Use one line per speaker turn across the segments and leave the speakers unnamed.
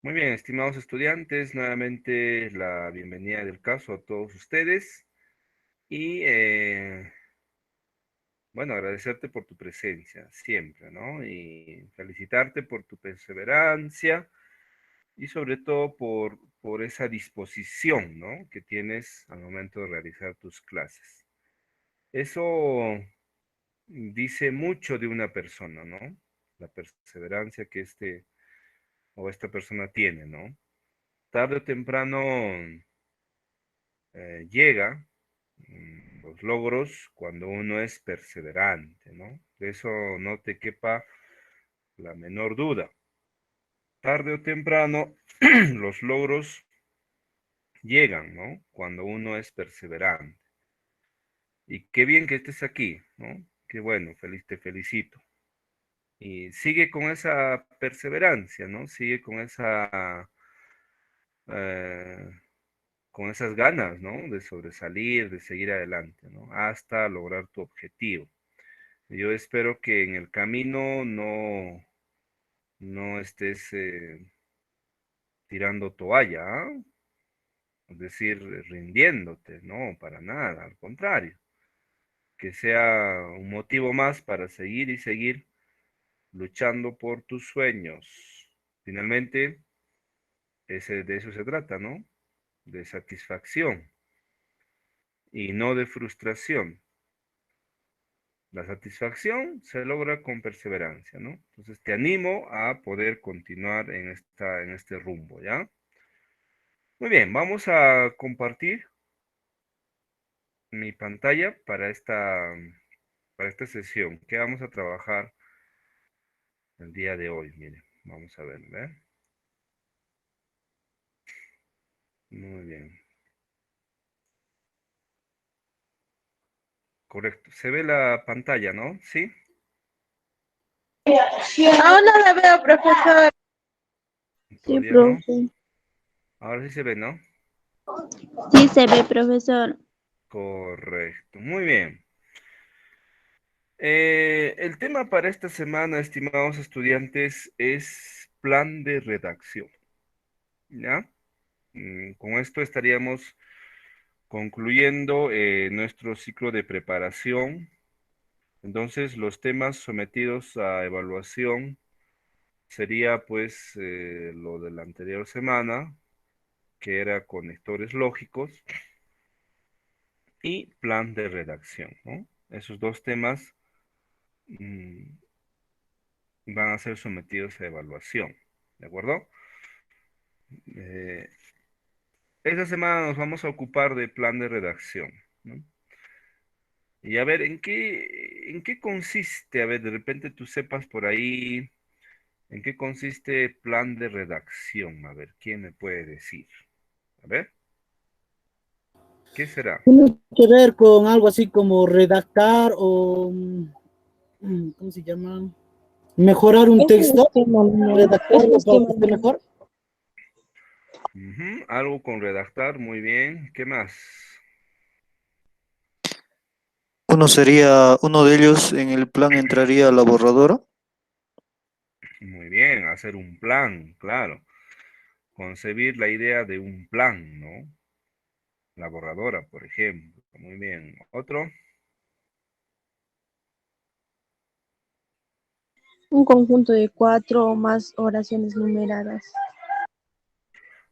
Muy bien, estimados estudiantes, nuevamente la bienvenida del caso a todos ustedes y bueno, agradecerte por tu presencia siempre, ¿no? Y felicitarte por tu perseverancia y sobre todo por esa disposición, ¿no? Que tienes al momento de realizar tus clases. Eso dice mucho de una persona, ¿no? La perseverancia que este o esta persona tiene, ¿no? Tarde o temprano llega los logros cuando uno es perseverante, ¿no? De eso no te quepa la menor duda. Tarde o temprano los logros llegan, ¿no? Cuando uno es perseverante. Y qué bien que estés aquí, ¿no? Qué bueno, te felicito. Y sigue con esa perseverancia, ¿no? Sigue eh, con esas ganas, ¿no? De sobresalir, de seguir adelante, ¿no? Hasta lograr tu objetivo. Yo espero que en el camino no estés tirando toalla, ¿ah? Es decir, rindiéndote, no, para nada, al contrario, que sea un motivo más para seguir y seguir luchando por tus sueños. Finalmente, de eso se trata, ¿no? De satisfacción y no de frustración. La satisfacción se logra con perseverancia, ¿no? Entonces te animo a poder continuar en este rumbo, ¿ya? Muy bien, vamos a compartir mi pantalla para esta sesión. ¿Qué vamos a trabajar el día de hoy? Miren, vamos a ver, ¿verdad? Muy bien, correcto. Se ve la pantalla, ¿no? ¿Sí?
Aún no la veo, profesor. Sí,
Todavía no.
profe.
Ahora sí se ve, ¿no?
Sí se ve, profesor.
Correcto, muy bien. El tema para esta semana, estimados estudiantes, es plan de redacción, ¿ya? Con esto estaríamos concluyendo nuestro ciclo de preparación. Entonces, los temas sometidos a evaluación sería pues lo de la anterior semana, que era conectores lógicos y plan de redacción, ¿no? Esos dos temas mm, van a ser sometidos a evaluación, ¿de acuerdo? Eh, esta semana nos vamos a ocupar de plan de redacción, ¿no? Y a ver, en qué consiste? A ver, de repente tú sepas por ahí, ¿en qué consiste plan de redacción? A ver, ¿quién me puede decir? A ver, ¿qué será?
Tiene que ver con algo así como redactar o, ¿cómo se llama? Mejorar un
Es un
texto,
esquema, ¿no? Es un
redactarlo para que
esquema,
esté
¿no?
mejor.
Ujú, algo con redactar, muy bien. ¿Qué más?
Uno de ellos en el plan entraría a la borradora.
Muy bien, hacer un plan, claro. Concebir la idea de un plan, ¿no? La borradora, por ejemplo. Muy bien. Otro.
Un conjunto de 4 o más oraciones numeradas.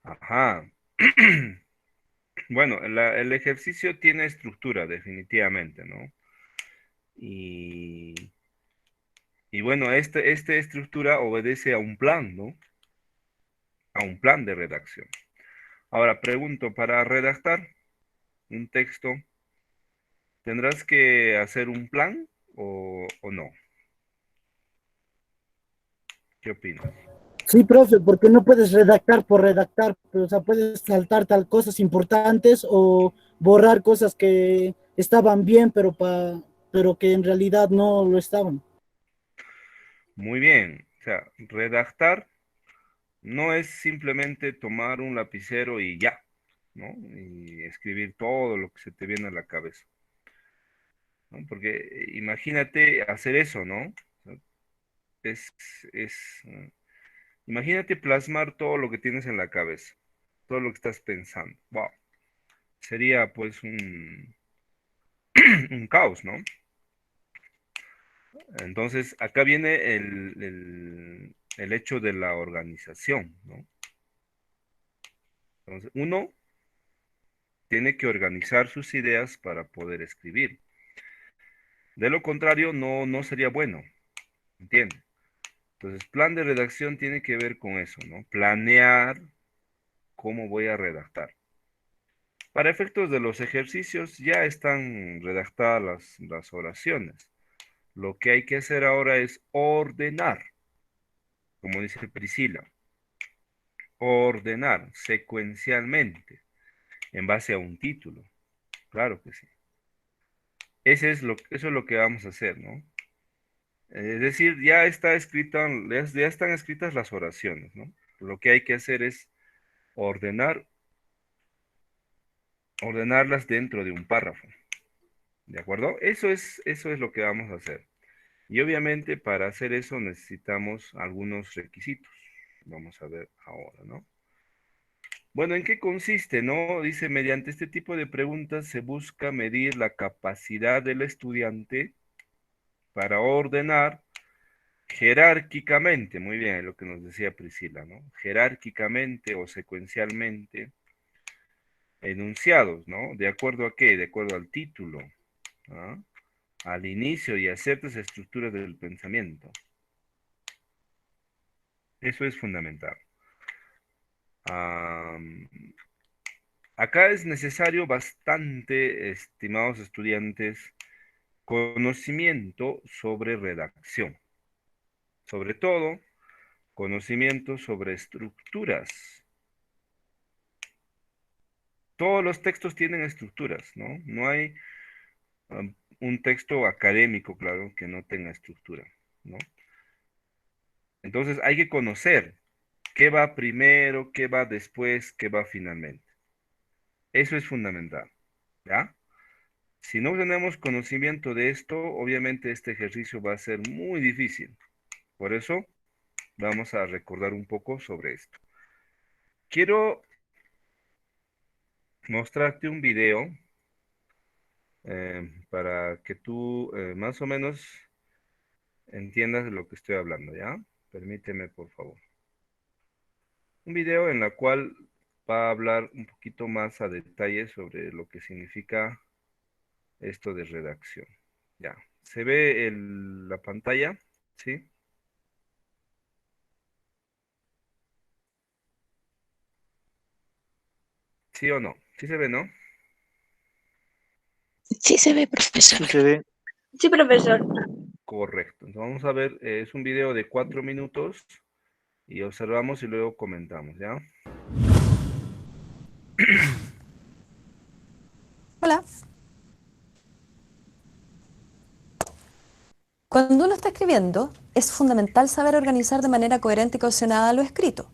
Ajá. Bueno, el ejercicio tiene estructura, definitivamente, ¿no? Y, y bueno, esta estructura obedece a un plan, ¿no? A un plan de redacción. Ahora, pregunto, para redactar un texto, ¿tendrás que hacer un plan o no? ¿Qué opinas?
Sí, profe, porque no puedes redactar por redactar, pero, o sea, puedes saltar tal cosas importantes o borrar cosas que estaban bien, pero que en realidad no lo estaban.
Muy bien. O sea, redactar no es simplemente tomar un lapicero y ya, ¿no? Y escribir todo lo que se te viene a la cabeza, ¿no? Porque imagínate hacer eso, ¿no? O sea, es, es, Imagínate plasmar todo lo que tienes en la cabeza, todo lo que estás pensando. Wow. Sería pues un caos, ¿no? Entonces, acá viene el hecho de la organización, ¿no? Entonces, uno tiene que organizar sus ideas para poder escribir. De lo contrario, no sería bueno, ¿entiendes? Entonces, plan de redacción tiene que ver con eso, ¿no? Planear cómo voy a redactar. Para efectos de los ejercicios ya están redactadas las oraciones. Lo que hay que hacer ahora es ordenar, como dice Priscila, ordenar secuencialmente en base a un título. Claro que sí. Eso es lo que vamos a hacer, ¿no? Es decir, ya ya están escritas las oraciones, ¿no? Lo que hay que hacer es ordenarlas dentro de un párrafo. ¿De acuerdo? Eso es lo que vamos a hacer. Y obviamente para hacer eso necesitamos algunos requisitos. Vamos a ver ahora, ¿no? Bueno, ¿en qué consiste, no? Dice, mediante este tipo de preguntas se busca medir la capacidad del estudiante para ordenar jerárquicamente, muy bien, lo que nos decía Priscila, ¿no? Jerárquicamente o secuencialmente enunciados, ¿no? ¿De acuerdo a qué? De acuerdo al título, ¿ah? Al inicio y a ciertas estructuras del pensamiento. Eso es fundamental. Acá es necesario bastante, estimados estudiantes, conocimiento sobre redacción. Sobre todo, conocimiento sobre estructuras. Todos los textos tienen estructuras, ¿no? No hay un texto académico, claro, que no tenga estructura, ¿no? Entonces hay que conocer qué va primero, qué va después, qué va finalmente. Eso es fundamental, ¿ya? Si no tenemos conocimiento de esto, obviamente este ejercicio va a ser muy difícil. Por eso vamos a recordar un poco sobre esto. Quiero mostrarte un video para que tú más o menos entiendas de lo que estoy hablando, ¿ya? Permíteme, por favor. Un video en la cual va a hablar un poquito más a detalle sobre lo que significa esto de redacción. Ya, ¿se ve la pantalla? ¿Sí? ¿Sí o no? ¿Sí se ve, no?
Sí se ve, profesor.
Sí se ve.
Sí, profesor.
Correcto. Entonces vamos a ver, es un video de 4 minutos y observamos y luego comentamos, ¿ya?
Hola. Cuando uno está escribiendo, es fundamental saber organizar de manera coherente y cohesionada lo escrito.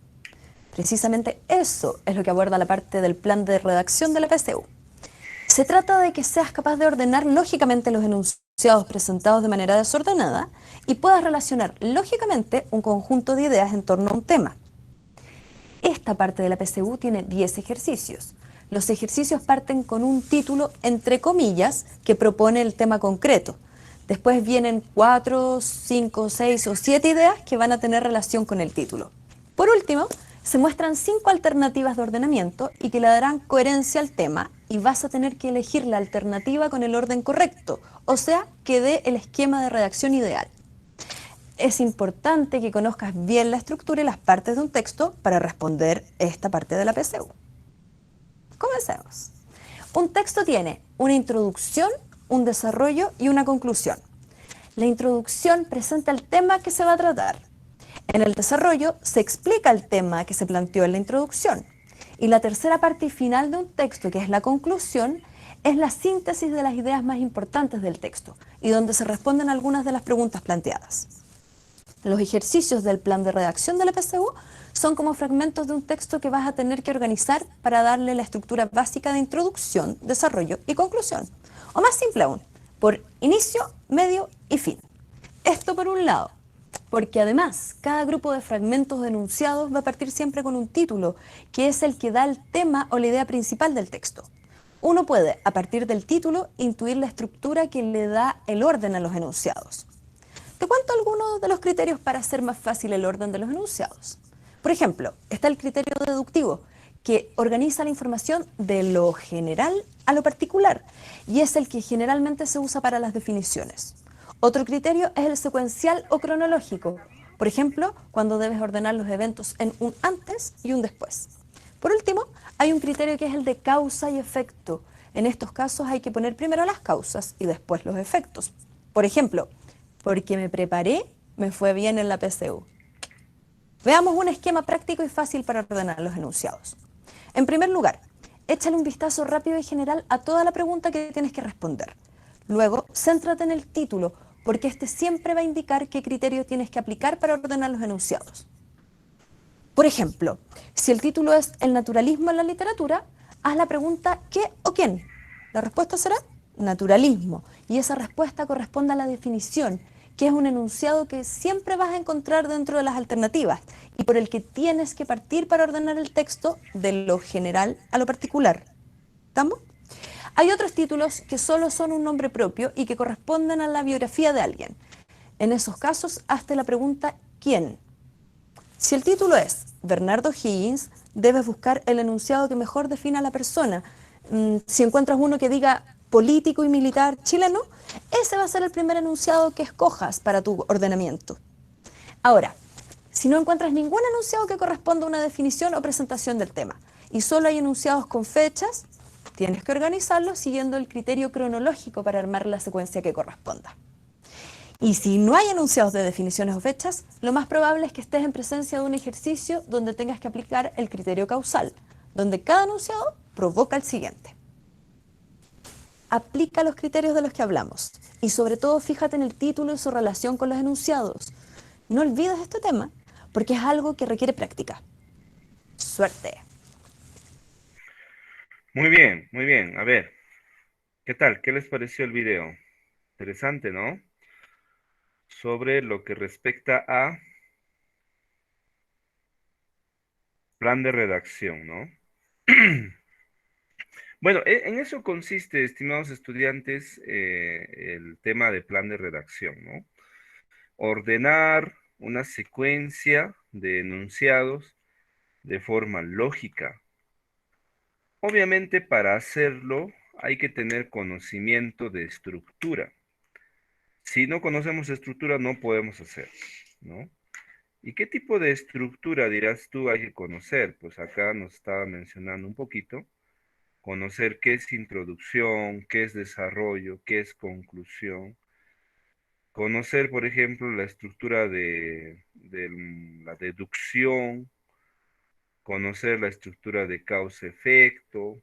Precisamente eso es lo que aborda la parte del plan de redacción de la PSU. Se trata de que seas capaz de ordenar lógicamente los enunciados presentados de manera desordenada y puedas relacionar lógicamente un conjunto de ideas en torno a un tema. Esta parte de la PSU tiene 10 ejercicios. Los ejercicios parten con un título entre comillas que propone el tema concreto. Después vienen 4, 5, 6 o 7 ideas que van a tener relación con el título. Por último, se muestran 5 alternativas de ordenamiento y que le darán coherencia al tema y vas a tener que elegir la alternativa con el orden correcto, o sea, que dé el esquema de redacción ideal. Es importante que conozcas bien la estructura y las partes de un texto para responder esta parte de la PSU. Comencemos. Un texto tiene una introducción, un desarrollo y una conclusión. La introducción presenta el tema que se va a tratar. En el desarrollo se explica el tema que se planteó en la introducción. Y la tercera parte y final de un texto, que es la conclusión, es la síntesis de las ideas más importantes del texto y donde se responden algunas de las preguntas planteadas. Los ejercicios del plan de redacción de la PSU son como fragmentos de un texto que vas a tener que organizar para darle la estructura básica de introducción, desarrollo y conclusión. O más simple aún, por inicio, medio y fin. Esto por un lado. Porque además, cada grupo de fragmentos de enunciados va a partir siempre con un título, que es el que da el tema o la idea principal del texto. Uno puede, a partir del título, intuir la estructura que le da el orden a los enunciados. Te cuento algunos de los criterios para hacer más fácil el orden de los enunciados. Por ejemplo, está el criterio deductivo, que organiza la información de lo general a lo particular, y es el que generalmente se usa para las definiciones. Otro criterio es el secuencial o cronológico, por ejemplo, cuando debes ordenar los eventos en un antes y un después. Por último, hay un criterio que es el de causa y efecto. En estos casos hay que poner primero las causas y después los efectos. Por ejemplo, porque me preparé, me fue bien en la PSU. Veamos un esquema práctico y fácil para ordenar los enunciados. En primer lugar, échale un vistazo rápido y general a toda la pregunta que tienes que responder. Luego, céntrate en el título, porque este siempre va a indicar qué criterio tienes que aplicar para ordenar los enunciados. Por ejemplo, si el título es El naturalismo en la literatura, haz la pregunta ¿qué o quién? La respuesta será naturalismo, y esa respuesta corresponde a la definición, que es un enunciado que siempre vas a encontrar dentro de las alternativas y por el que tienes que partir para ordenar el texto de lo general a lo particular. ¿Estamos? Hay otros títulos que solo son un nombre propio y que corresponden a la biografía de alguien. En esos casos, hazte la pregunta ¿quién? Si el título es Bernardo Higgins, debes buscar el enunciado que mejor defina a la persona. Si encuentras uno que diga político y militar chileno, ese va a ser el primer enunciado que escojas para tu ordenamiento. Ahora, si no encuentras ningún enunciado que corresponda a una definición o presentación del tema y solo hay enunciados con fechas, tienes que organizarlos siguiendo el criterio cronológico para armar la secuencia que corresponda. Y si no hay enunciados de definiciones o fechas, lo más probable es que estés en presencia de un ejercicio donde tengas que aplicar el criterio causal, donde cada enunciado provoca el siguiente. Aplica los criterios de los que hablamos y sobre todo fíjate en el título y su relación con los enunciados. No olvides este tema porque es algo que requiere práctica. Suerte.
Muy bien, muy bien. A ver, ¿qué tal? ¿Qué les pareció el video? Interesante, ¿no? Sobre lo que respecta a plan de redacción, ¿no? Bueno, en eso consiste, estimados estudiantes, el tema de plan de redacción, ¿no? Ordenar una secuencia de enunciados de forma lógica. Obviamente, para hacerlo hay que tener conocimiento de estructura. Si no conocemos estructura, no podemos hacer, ¿no? ¿Y qué tipo de estructura, dirás tú, hay que conocer? Pues acá nos estaba mencionando un poquito. Conocer qué es introducción, qué es desarrollo, qué es conclusión. Conocer, por ejemplo, la estructura de la deducción. Conocer la estructura de causa-efecto,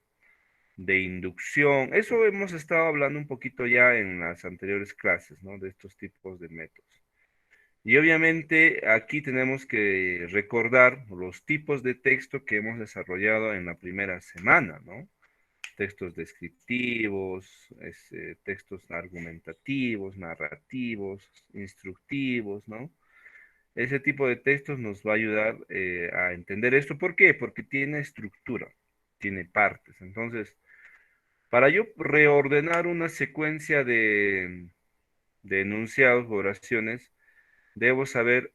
de inducción. Eso hemos estado hablando un poquito ya en las anteriores clases, ¿no? De estos tipos de métodos. Y obviamente aquí tenemos que recordar los tipos de texto que hemos desarrollado en la primera semana, ¿no? Textos descriptivos, textos argumentativos, narrativos, instructivos, ¿no? Ese tipo de textos nos va a ayudar a entender esto. ¿Por qué? Porque tiene estructura, tiene partes. Entonces, para yo reordenar una secuencia de enunciados o oraciones, debo saber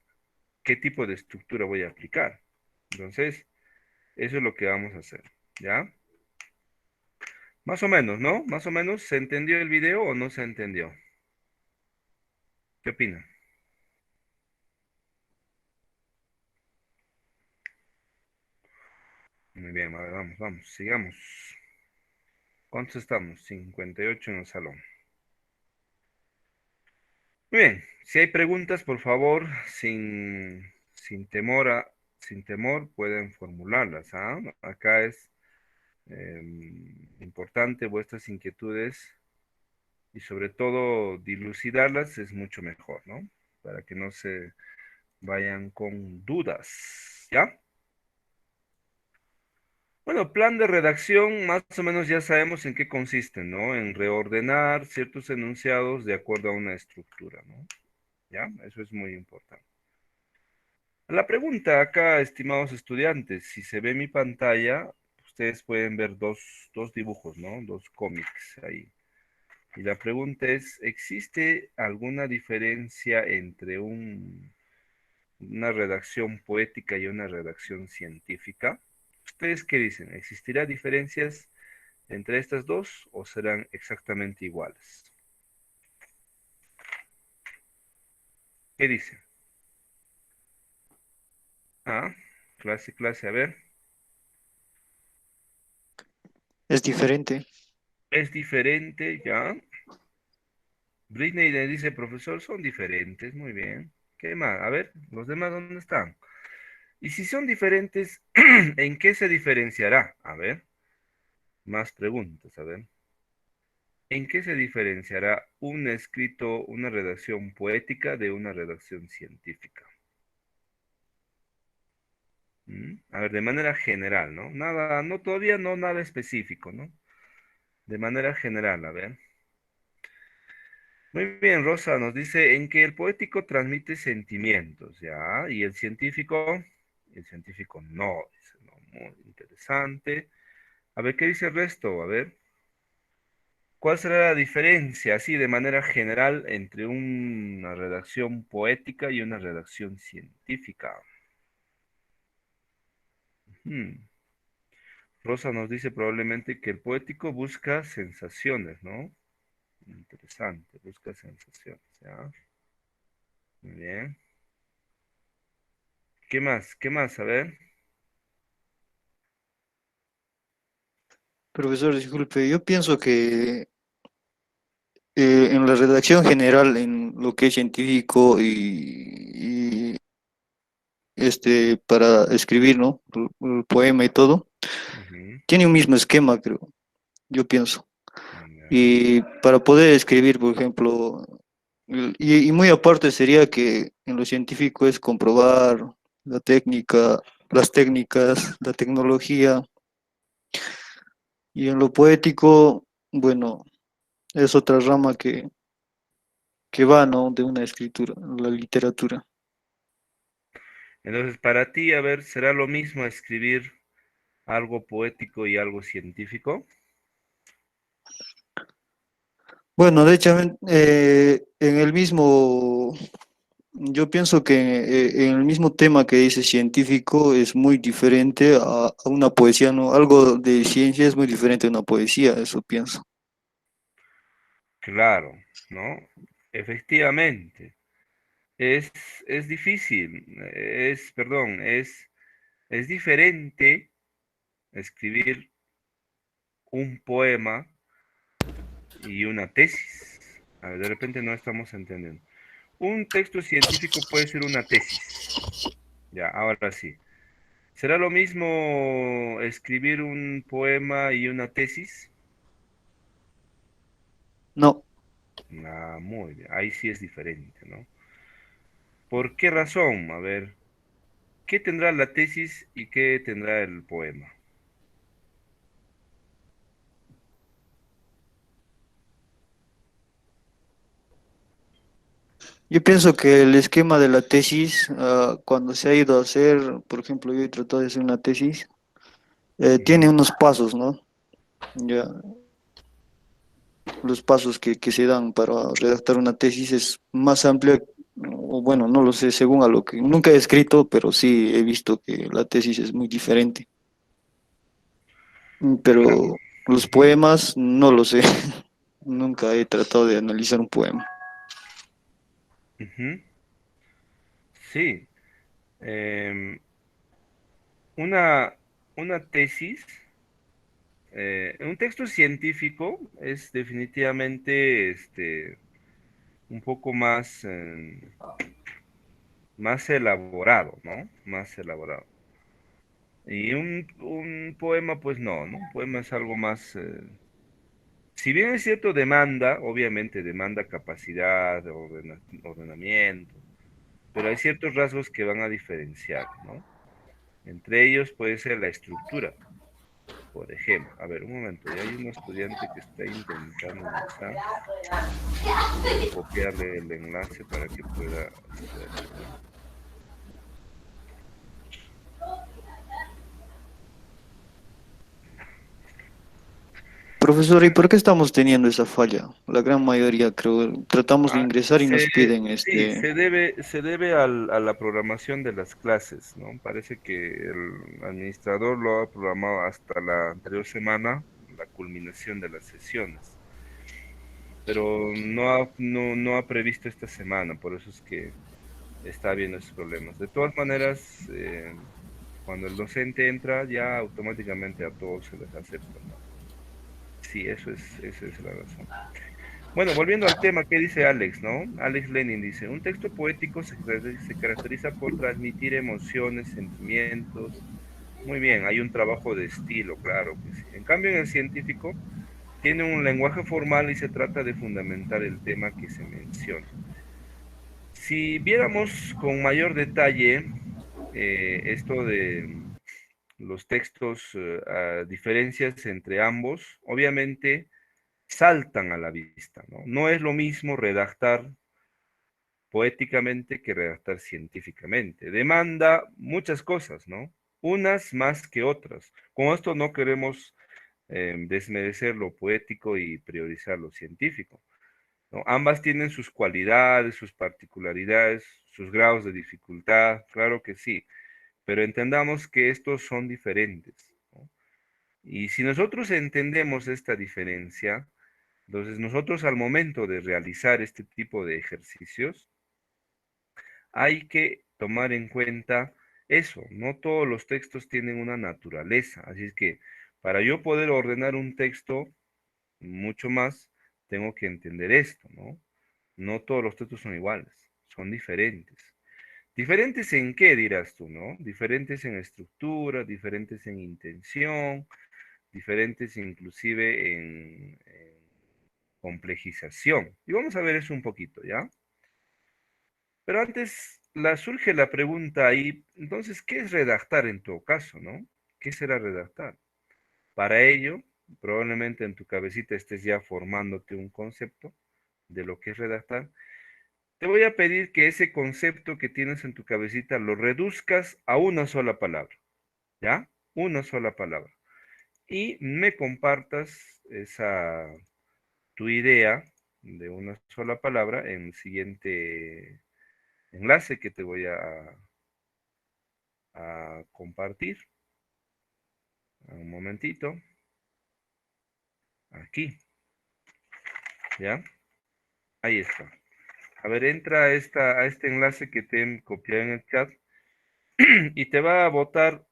qué tipo de estructura voy a aplicar. Entonces, eso es lo que vamos a hacer, ¿ya? Más o menos, ¿no? Más o menos, ¿se entendió el video o no se entendió? ¿Qué opina? Muy bien, a ver, vamos, vamos, sigamos. ¿Cuántos estamos? 58 en el salón. Muy bien, si hay preguntas, por favor, sin temor sin temor, pueden formularlas, ¿ah? Acá es importante vuestras inquietudes y sobre todo dilucidarlas es mucho mejor, ¿no? Para que no se vayan con dudas, ¿ya? Bueno, plan de redacción, más o menos ya sabemos en qué consiste, ¿no? En reordenar ciertos enunciados de acuerdo a una estructura, ¿no? ¿ya? Eso es muy importante. La pregunta acá, estimados estudiantes, si se ve mi pantalla, ustedes pueden ver dos dibujos, ¿no? Dos cómics ahí. Y la pregunta es, ¿existe alguna diferencia entre una redacción poética y una redacción científica? ¿Ustedes qué dicen? ¿Existirá diferencias entre estas dos o serán exactamente iguales? ¿Qué dicen? Ah, clase, a ver.
Es diferente.
Es diferente, ¿ya? Britney le dice, profesor, son diferentes, muy bien. ¿Qué más? A ver, los demás, ¿dónde están? Y si son diferentes, ¿en qué se diferenciará? A ver, más preguntas, a ver. ¿En qué se diferenciará un escrito, una redacción poética de una redacción científica? A ver, de manera general, ¿no? Nada, no, todavía no nada específico, ¿no? De manera general, a ver. Muy bien, Rosa nos dice en que el poético transmite sentimientos, ¿ya? Y el científico no, dice, no, muy interesante. A ver, ¿qué dice el resto? A ver, ¿cuál será la diferencia, así de manera general, entre una redacción poética y una redacción científica? Hmm. Rosa nos dice probablemente que el poético busca sensaciones, ¿no? Interesante, busca sensaciones, ¿ya? Muy bien. ¿Qué más? ¿Qué más? A ver.
Profesor, disculpe, yo pienso que en la redacción general, en lo que es científico para escribir, ¿no? El poema y todo,
Ujú,
tiene un mismo esquema, creo, yo pienso.
ya.
Y para poder escribir, por ejemplo, y muy aparte sería que en lo científico es comprobar la técnica, las técnicas, la tecnología, y en lo poético, bueno, es otra rama que va, ¿no? De una escritura, la literatura.
Entonces, para ti, a ver, ¿será lo mismo escribir algo poético y algo científico?
Bueno, de hecho, en el mismo, yo pienso que en el mismo tema que dice científico es muy diferente a una poesía, ¿no? Algo de ciencia es muy diferente a una poesía, eso pienso.
Claro, ¿no? Efectivamente. Es, es difícil, es diferente escribir un poema y una tesis. A ver, de repente no estamos entendiendo. Un texto científico puede ser una tesis. Ya, ahora sí. ¿Será lo mismo escribir un poema y una tesis?
No,
Ah, muy bien. Ahí sí es diferente, ¿no? ¿Por qué razón? A ver, ¿qué tendrá la tesis y qué tendrá el poema?
yo pienso que el esquema de la tesis, cuando se ha ido a hacer, por ejemplo, yo he tratado de hacer una tesis, tiene
Ujú.
unos pasos, ¿no? Ya, los pasos que se dan para redactar una tesis es más amplia, o bueno, no lo sé, según a lo que nunca he escrito, pero sí he visto que la tesis es muy diferente.
Claro.
Pero los
Ujú,
poemas no lo sé, nunca he tratado de analizar un poema.
ujú. Sí. em, una, una tesis, un texto científico es definitivamente un poco más elaborado, ¿no? Más elaborado. Y un poema, pues no, ¿no? Un poema es algo más, si bien es cierto, demanda, obviamente demanda capacidad, ordenamiento, pero hay ciertos rasgos que van a diferenciar, ¿no? Entre ellos puede ser la estructura. Por ejemplo, a ver, un momento, ya hay un estudiante que está intentando ingresar. Voy a copiarle el enlace para que pueda hacerlo, ¿no?
Profesor, ¿y por qué estamos teniendo esa falla? La gran mayoría, creo, tratamos de
Ah,
ingresar y nos piden
sí,
este.
se debe a la programación de las clases, ¿no? Parece que el administrador lo ha programado hasta la anterior semana, la culminación de las sesiones, pero no ha previsto esta semana, por eso es que está habiendo esos problemas. De todas maneras, cuando el docente entra, ya automáticamente a todos se les acepta, ¿no? Sí, esa es la razón. Bueno, volviendo al tema, ¿qué dice Alex, no? Alex Lenin dice, un texto poético se caracteriza por transmitir emociones, sentimientos. Muy bien, hay un trabajo de estilo, claro que sí. En cambio, en el científico, tiene un lenguaje formal y se trata de fundamentar el tema que se menciona. Si viéramos con mayor detalle esto de los textos, diferencias entre ambos, obviamente saltan a la vista, ¿no? No es lo mismo redactar poéticamente que redactar científicamente. Demanda muchas cosas, ¿no? Unas más que otras. Con esto no queremos desmerecer lo poético y priorizar lo científico, ¿no? Ambas tienen sus cualidades, sus particularidades, sus grados de dificultad, claro que sí, pero entendamos que estos son diferentes, ¿no? Y si nosotros entendemos esta diferencia, entonces nosotros al momento de realizar este tipo de ejercicios, hay que tomar en cuenta eso, no todos los textos tienen una naturaleza, así es que para yo poder ordenar un texto mucho más, tengo que entender esto, ¿no? No todos los textos son iguales, son diferentes. ¿Diferentes en qué dirás tú, no? Diferentes en estructura, diferentes en intención, diferentes inclusive en complejización. Y vamos a ver eso un poquito, ¿ya? Pero antes surge la pregunta ahí, entonces, ¿qué es redactar en todo caso, no? ¿Qué será redactar? Para ello, probablemente en tu cabecita estés ya formándote un concepto de lo que es redactar. Te voy a pedir que ese concepto que tienes en tu cabecita lo reduzcas a una sola palabra, ¿ya? Una sola palabra. Y me compartas tu idea de una sola palabra en el siguiente enlace que te voy a compartir. Un momentito. Aquí, ¿ya? Ahí está. A ver, entra a este enlace que te he copiado en el chat y te va a botar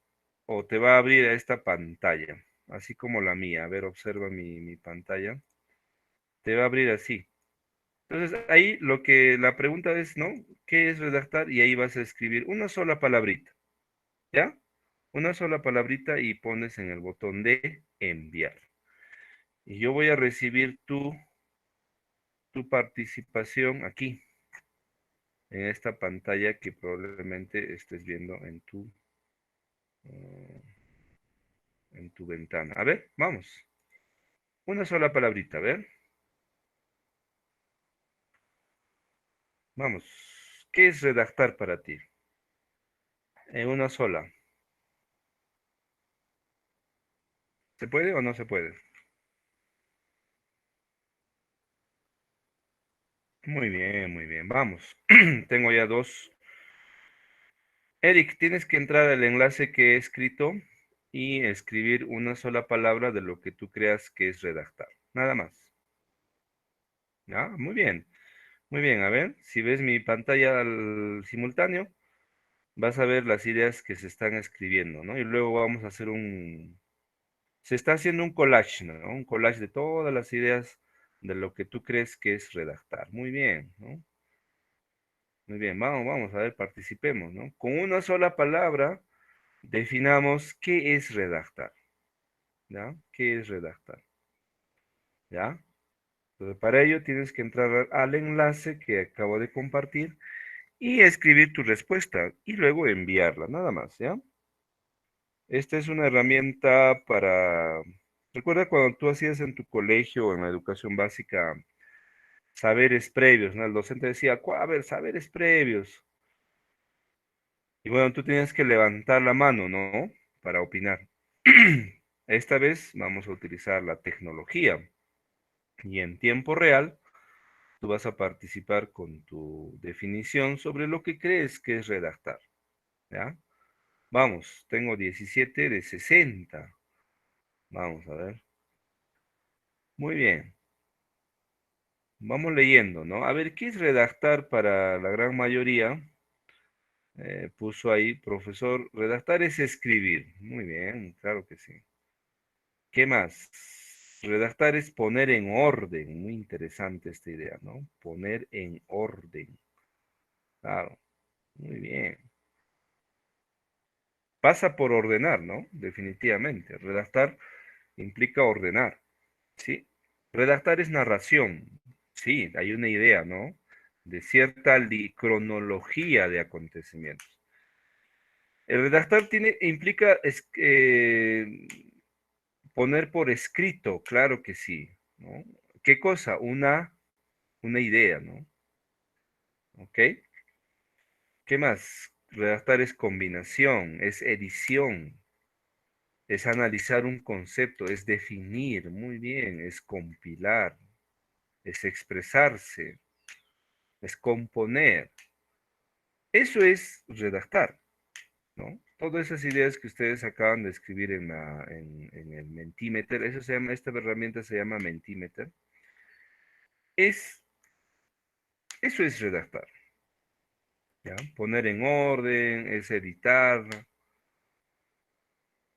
o te va a abrir a esta pantalla, así como la mía. A ver, observa mi pantalla. Te va a abrir así. Entonces, ahí la pregunta es, ¿no? ¿Qué es redactar? Y ahí vas a escribir una sola palabrita, ¿ya? Una sola palabrita y pones en el botón de enviar. Y yo voy a recibir tu participación aquí, en esta pantalla que probablemente estés viendo eh, en tu ventana. A ver, vamos. Una sola palabrita, a ver. Vamos. ¿Qué es redactar para ti? En una sola. ¿Se puede o no se puede? Muy bien, muy bien. Vamos. Tengo ya dos. Eric, tienes que entrar al enlace que he escrito y escribir una sola palabra de lo que tú creas que es redactar. Nada más. ¿Ya? Muy bien. Muy bien. A ver, si ves mi pantalla al simultáneo, vas a ver las ideas que se están escribiendo, ¿no? Y luego vamos a hacer se está haciendo un collage, ¿no? Un collage de todas las ideas de lo que tú crees que es redactar. Muy bien, ¿no? Muy bien, vamos a ver, participemos, ¿no? Con una sola palabra definamos qué es redactar, ¿ya? ¿Qué es redactar? ¿Ya? Entonces, para ello tienes que entrar al enlace que acabo de compartir y escribir tu respuesta y luego enviarla, nada más, ¿ya? Esta es una herramienta para... Recuerda cuando tú hacías en tu colegio o en la educación básica saberes previos, ¿no? El docente decía, A ver, saberes previos. Y bueno, tú tienes que levantar la mano, ¿no? Para opinar. Esta vez vamos a utilizar la tecnología y en tiempo real tú vas a participar con tu definición sobre lo que crees que es redactar, ¿ya? Vamos, tengo 17 de 60. Vamos a ver. Muy bien. Vamos leyendo, ¿no? A ver, ¿qué es redactar para la gran mayoría? Puso ahí, profesor, redactar es escribir. Muy bien, claro que sí. ¿Qué más? Redactar es poner en orden. Muy interesante esta idea, ¿no? Poner en orden. Claro, muy bien. Pasa por ordenar, ¿no? Definitivamente. Redactar implica ordenar, ¿sí? Redactar es narración. Sí, hay una idea, ¿no? De cierta cronología de acontecimientos. El redactar implica poner por escrito, claro que sí, ¿no? ¿Qué cosa? Una idea, ¿no? ¿Ok? ¿Qué más? Redactar es combinación, es edición, es analizar un concepto, es definir, muy bien, es compilar, es expresarse, es componer. Eso es redactar, ¿no? Todas esas ideas que ustedes acaban de escribir en el Mentimeter, esta herramienta se llama Mentimeter, es, eso es redactar, ¿ya? Poner en orden, es editar.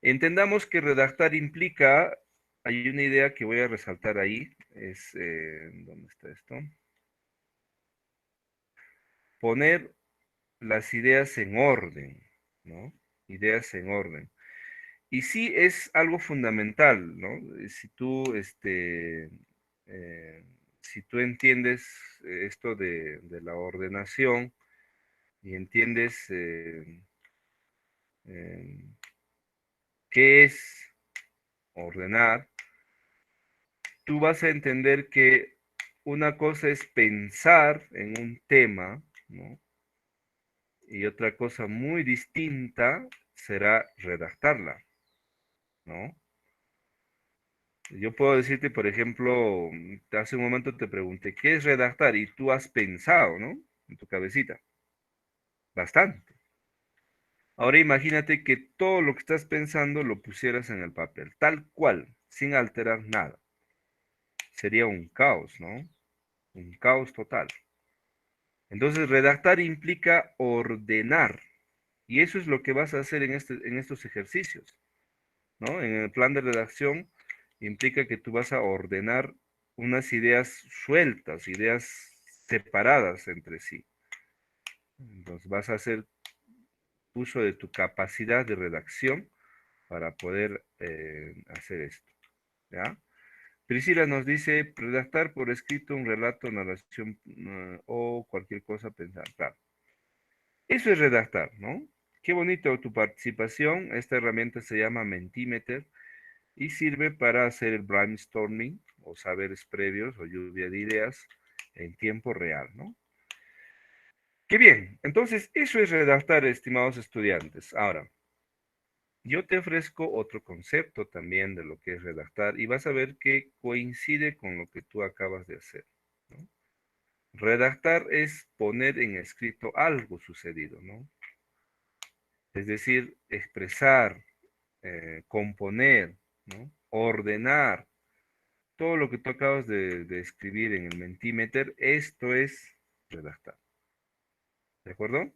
Entendamos que redactar implica, hay una idea que voy a resaltar ahí, ¿dónde está esto? Poner las ideas en orden, ¿no? Ideas en orden. Y sí es algo fundamental, ¿no? Eh, si tú entiendes esto de la ordenación y entiendes eh, qué es ordenar, tú vas a entender que una cosa es pensar en un tema, ¿no? Y otra cosa muy distinta será redactarla, ¿no? Yo puedo decirte, por ejemplo, hace un momento te pregunté, ¿qué es redactar? Y tú has pensado, ¿no? En tu cabecita. Bastante. Ahora imagínate que todo lo que estás pensando lo pusieras en el papel, tal cual, sin alterar nada. Sería un caos, ¿no? Un caos total. Entonces, redactar implica ordenar. Y eso es lo que vas a hacer en estos ejercicios, ¿no? En el plan de redacción implica que tú vas a ordenar unas ideas sueltas, ideas separadas entre sí. Entonces vas a hacer uso de tu capacidad de redacción para poder hacer esto, ¿ya? Priscila nos dice, redactar por escrito un relato, narración o cualquier cosa pensar. Claro, eso es redactar, ¿no? Qué bonito tu participación. Esta herramienta se llama Mentimeter y sirve para hacer el brainstorming o saberes previos o lluvia de ideas en tiempo real, ¿no? Qué bien, entonces eso es redactar, estimados estudiantes. Ahora, yo te ofrezco otro concepto también de lo que es redactar y vas a ver que coincide con lo que tú acabas de hacer, ¿no? Redactar es poner en escrito algo sucedido, ¿no? Es decir, expresar, componer, ¿no? Ordenar. Todo lo que tú acabas de escribir en el Mentimeter, esto es redactar. ¿De acuerdo?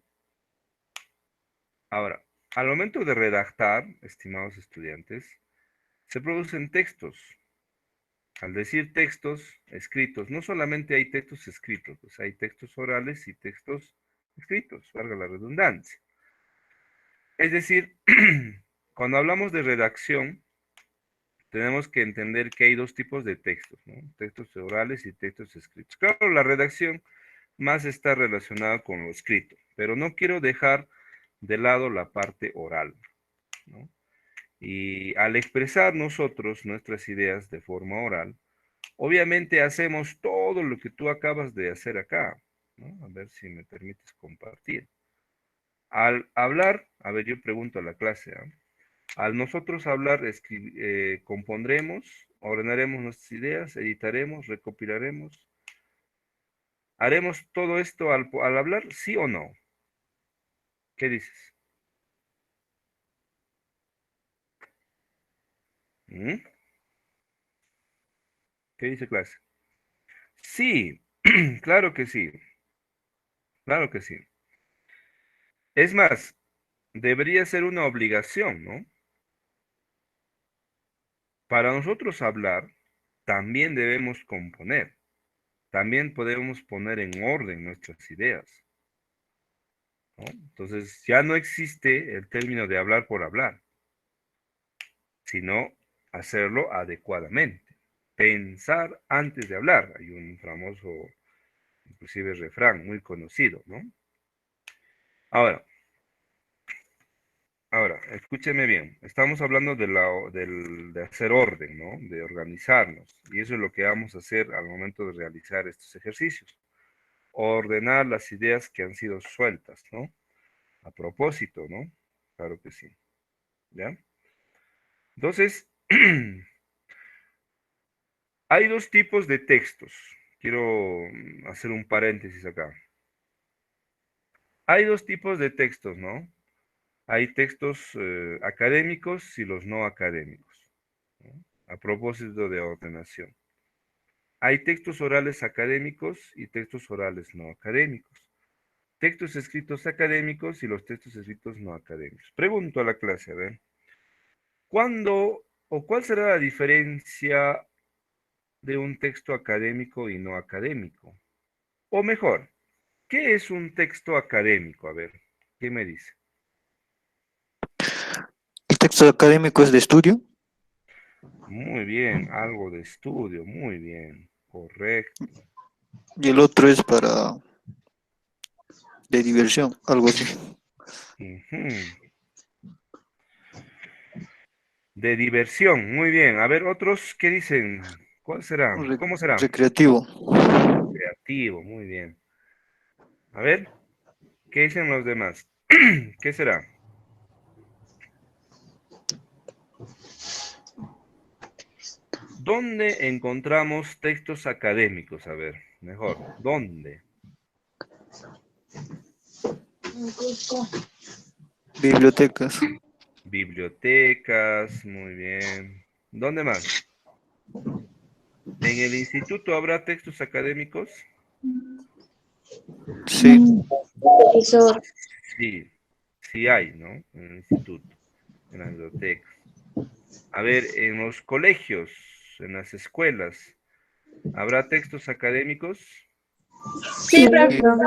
Ahora, al momento de redactar, estimados estudiantes, se producen textos. Al decir textos escritos, no solamente hay textos escritos, pues hay textos orales y textos escritos, valga la redundancia. Es decir, cuando hablamos de redacción, tenemos que entender que hay dos tipos de textos, ¿no? Textos orales y textos escritos. Claro, la redacción más está relacionada con lo escrito, pero no quiero dejar de lado la parte oral, ¿no? Y al expresar nosotros nuestras ideas de forma oral, obviamente hacemos todo lo que tú acabas de hacer acá, ¿no? A ver si me permites compartir. Al hablar, a ver, yo pregunto a la clase, ¿ah? Al nosotros hablar, compondremos, ordenaremos nuestras ideas, editaremos, recopilaremos. ¿Haremos todo esto al hablar, sí o no? ¿Qué dices? ¿Mm? ¿Qué dice clase? Sí, claro que sí, claro que sí. Es más, debería ser una obligación, ¿no? Para nosotros hablar, también debemos componer, también podemos poner en orden nuestras ideas, ¿no? Entonces, ya no existe el término de hablar por hablar, sino hacerlo adecuadamente. Pensar antes de hablar. Hay un famoso, inclusive, refrán muy conocido, ¿no? Ahora, escúcheme bien. Estamos hablando de hacer orden, ¿no? De organizarnos. Y eso es lo que vamos a hacer al momento de realizar estos ejercicios. Ordenar las ideas que han sido sueltas, ¿no? A propósito, ¿no? Claro que sí. ¿Ya? Entonces, hay dos tipos de textos. Quiero hacer un paréntesis acá. Hay dos tipos de textos, ¿no? Hay textos académicos y los no académicos, ¿no? A propósito de ordenación. Hay textos orales académicos y textos orales no académicos. Textos escritos académicos y los textos escritos no académicos. Pregunto a la clase, a ver. ¿Cuándo o cuál será la diferencia de un texto académico y no académico? O mejor, ¿qué es un texto académico? A ver, ¿qué me dice?
El texto académico es de estudio
Muy bien, algo de estudio, muy bien, correcto.
y el otro es de diversión, algo así.
Ujú. De diversión, muy bien. A ver, otros, ¿qué dicen? ¿Cuál será? ¿Cómo será?
Recreativo.
Creativo, muy bien. A ver, ¿qué dicen los demás? ¿Qué será? ¿Dónde encontramos textos académicos? A ver, mejor, ¿dónde?
Bibliotecas.
Bibliotecas, muy bien. ¿Dónde más? ¿En el instituto habrá textos académicos?
Sí.
Profesor,
Sí, sí hay, ¿no? En el instituto, en las bibliotecas. A ver, en los colegios, en las escuelas, ¿habrá textos académicos?
sí,
Sí.
profesor.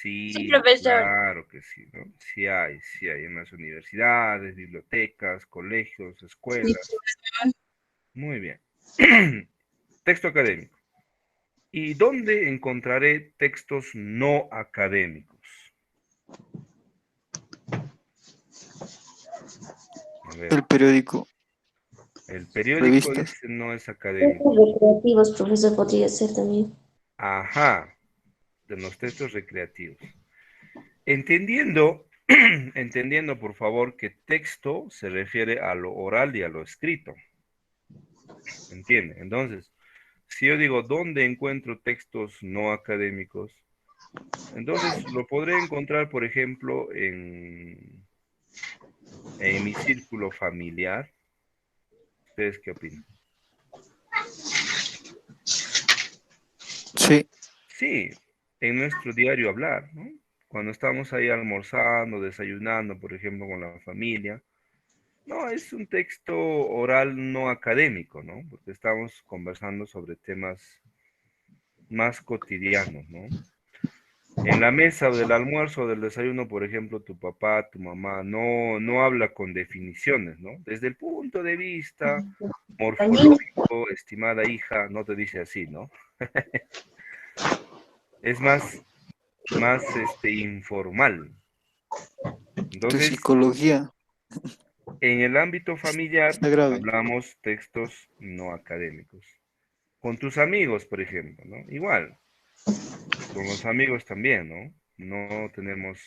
Sí, claro que sí, ¿no? Sí hay en las universidades, bibliotecas, colegios, escuelas. Muy bien. Texto académico. ¿Y dónde encontraré textos no académicos? A ver,
El periódico.
el periódico
Revistas.
dice no es
Textos
académico.
recreativos, profesor, podría ser también.
Ajá, de los textos recreativos. Entendiendo, entendiendo por favor que texto se refiere a lo oral y a lo escrito. ¿Entiende? Entonces, si yo digo, ¿dónde encuentro textos no académicos? Entonces, lo podré encontrar, por ejemplo, en mi círculo familiar. ¿Ustedes qué opinan?
Sí.
Sí, en nuestro diario hablar, ¿no? Cuando estamos ahí almorzando, desayunando, por ejemplo, con la familia. No, es un texto oral no académico, ¿no? Porque estamos conversando sobre temas más cotidianos, ¿no? En la mesa del almuerzo o del desayuno, por ejemplo, tu papá, tu mamá, no habla con definiciones, ¿no? Desde el punto de vista morfológico, estimada hija, no te dice así, ¿no? Es más informal.
De
Entonces,
psicología.
En el ámbito familiar
Está grave.
hablamos textos no académicos. Con tus amigos, por ejemplo, ¿no? Igual. Con los amigos también, ¿no? No tenemos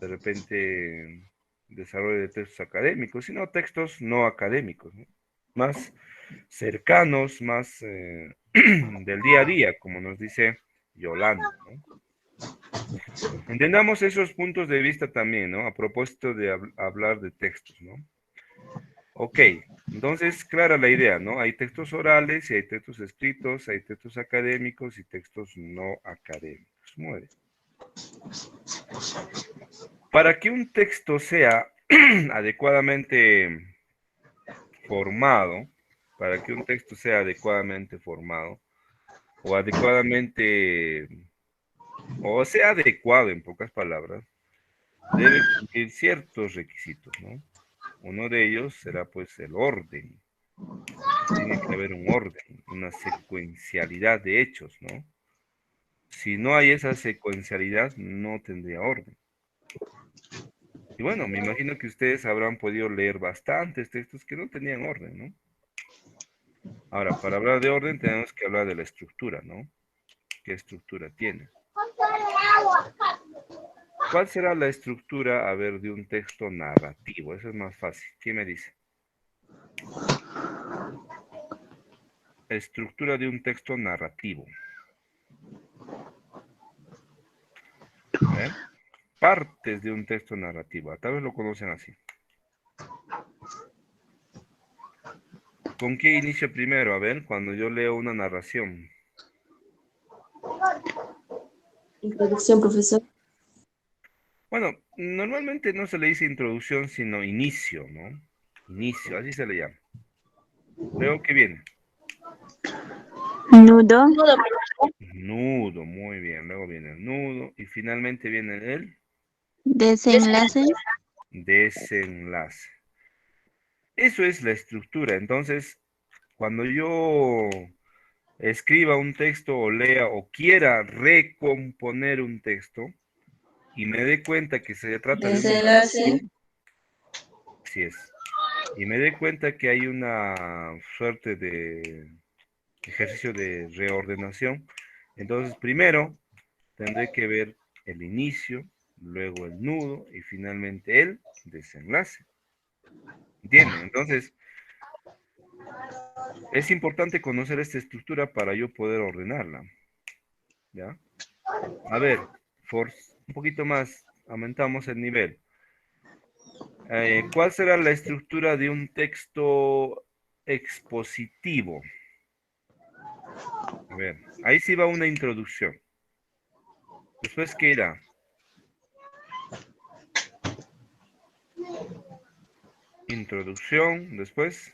de repente desarrollo de textos académicos, sino textos no académicos, ¿no? Más cercanos, más del día a día, como nos dice Yolanda, ¿no? Entendamos esos puntos de vista también, ¿no? A propósito de hablar de textos, ¿no? Ok, entonces, clara la idea, ¿no? Hay textos orales y hay textos escritos, hay textos académicos y textos no académicos. Muy bien. Para que un texto sea adecuadamente formado, para que un texto sea adecuadamente formado, o adecuadamente, o sea adecuado en pocas palabras, debe cumplir ciertos requisitos, ¿no? Uno de ellos será pues el orden. Tiene que haber un orden, una secuencialidad de hechos, ¿no? Si no hay esa secuencialidad, no tendría orden. Y bueno, me imagino que ustedes habrán podido leer bastantes textos que no tenían orden, ¿no? Ahora, para hablar de orden tenemos que hablar de la estructura, ¿no? ¿Qué estructura tiene? ¿Cuál será la estructura, a ver, de un texto narrativo? Eso es más fácil. ¿Quién me dice? Estructura de un texto narrativo. A ver. Partes de un texto narrativo. Tal vez lo conocen así. ¿Con qué inicio primero? A ver, cuando yo leo una narración.
Introducción, profesor.
Bueno, normalmente no se le dice introducción, sino inicio, ¿no? Inicio, así se le llama. Luego, ¿qué viene?
Nudo.
Nudo, muy bien. Luego viene el nudo y finalmente viene el
Desenlace.
desenlace. Eso es la estructura. Entonces, cuando yo escriba un texto o lea o quiera recomponer un texto y me dé cuenta que se trata de una narración, así es, y me dé cuenta que hay una suerte de ejercicio de reordenación, entonces primero tendré que ver el inicio, luego el nudo y finalmente el desenlace. ¿Entienden? Entonces, es importante conocer esta estructura para yo poder ordenarla. ¿Ya? A ver, un poquito más, aumentamos el nivel. ¿Cuál será la estructura de un texto expositivo? A ver, ahí sí va una introducción. Después, ¿qué irá? Introducción, después.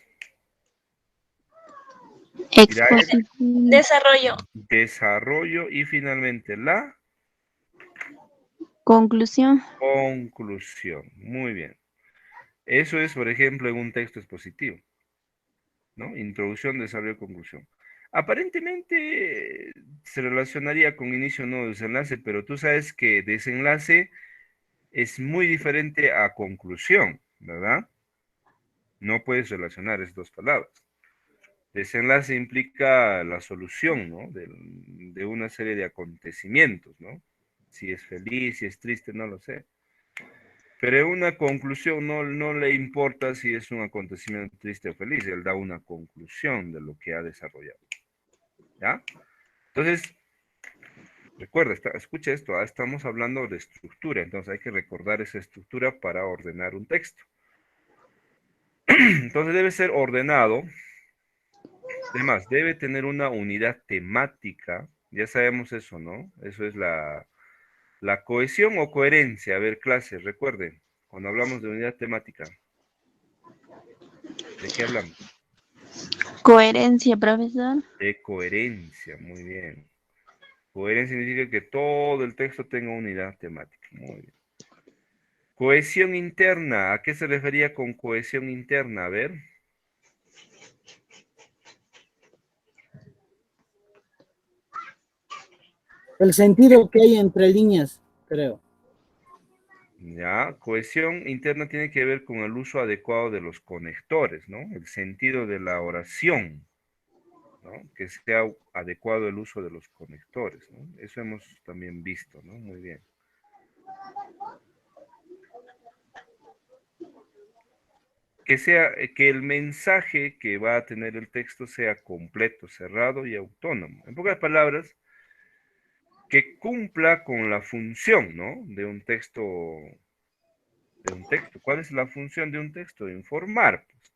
Irá el
Desarrollo.
desarrollo y finalmente la
Conclusión.
conclusión. Muy bien. Eso es, por ejemplo, en un texto expositivo, ¿no? Introducción, desarrollo, conclusión. Aparentemente se relacionaría con inicio, no desenlace, pero tú sabes que desenlace es muy diferente a conclusión, ¿verdad? No puedes relacionar esas dos palabras. Desenlace implica la solución, ¿no? De una serie de acontecimientos, ¿no? Si es feliz, si es triste, no lo sé. Pero en una conclusión no le importa si es un acontecimiento triste o feliz, él da una conclusión de lo que ha desarrollado. ¿Ya? Entonces, recuerda, escucha esto, estamos hablando de estructura, entonces hay que recordar esa estructura para ordenar un texto. Entonces debe ser ordenado, además debe tener una unidad temática, ya sabemos eso, ¿no? Eso es la cohesión o coherencia. A ver, clase, recuerden, cuando hablamos de unidad temática, ¿de qué hablamos?
Coherencia, profesor.
De coherencia, muy bien. Coherencia significa que todo el texto tenga unidad temática, muy bien. Cohesión interna, ¿a qué se refería con cohesión interna? A ver.
El sentido que hay entre líneas, creo.
Ya, cohesión interna tiene que ver con el uso adecuado de los conectores, ¿no? El sentido de la oración, ¿no? Que sea adecuado el uso de los conectores, ¿no? Eso hemos también visto, ¿no? Muy bien. Que el mensaje que va a tener el texto sea completo, cerrado y autónomo. En pocas palabras, que cumpla con la función, ¿no? De un texto. ¿Cuál es la función de un texto? Informar, pues.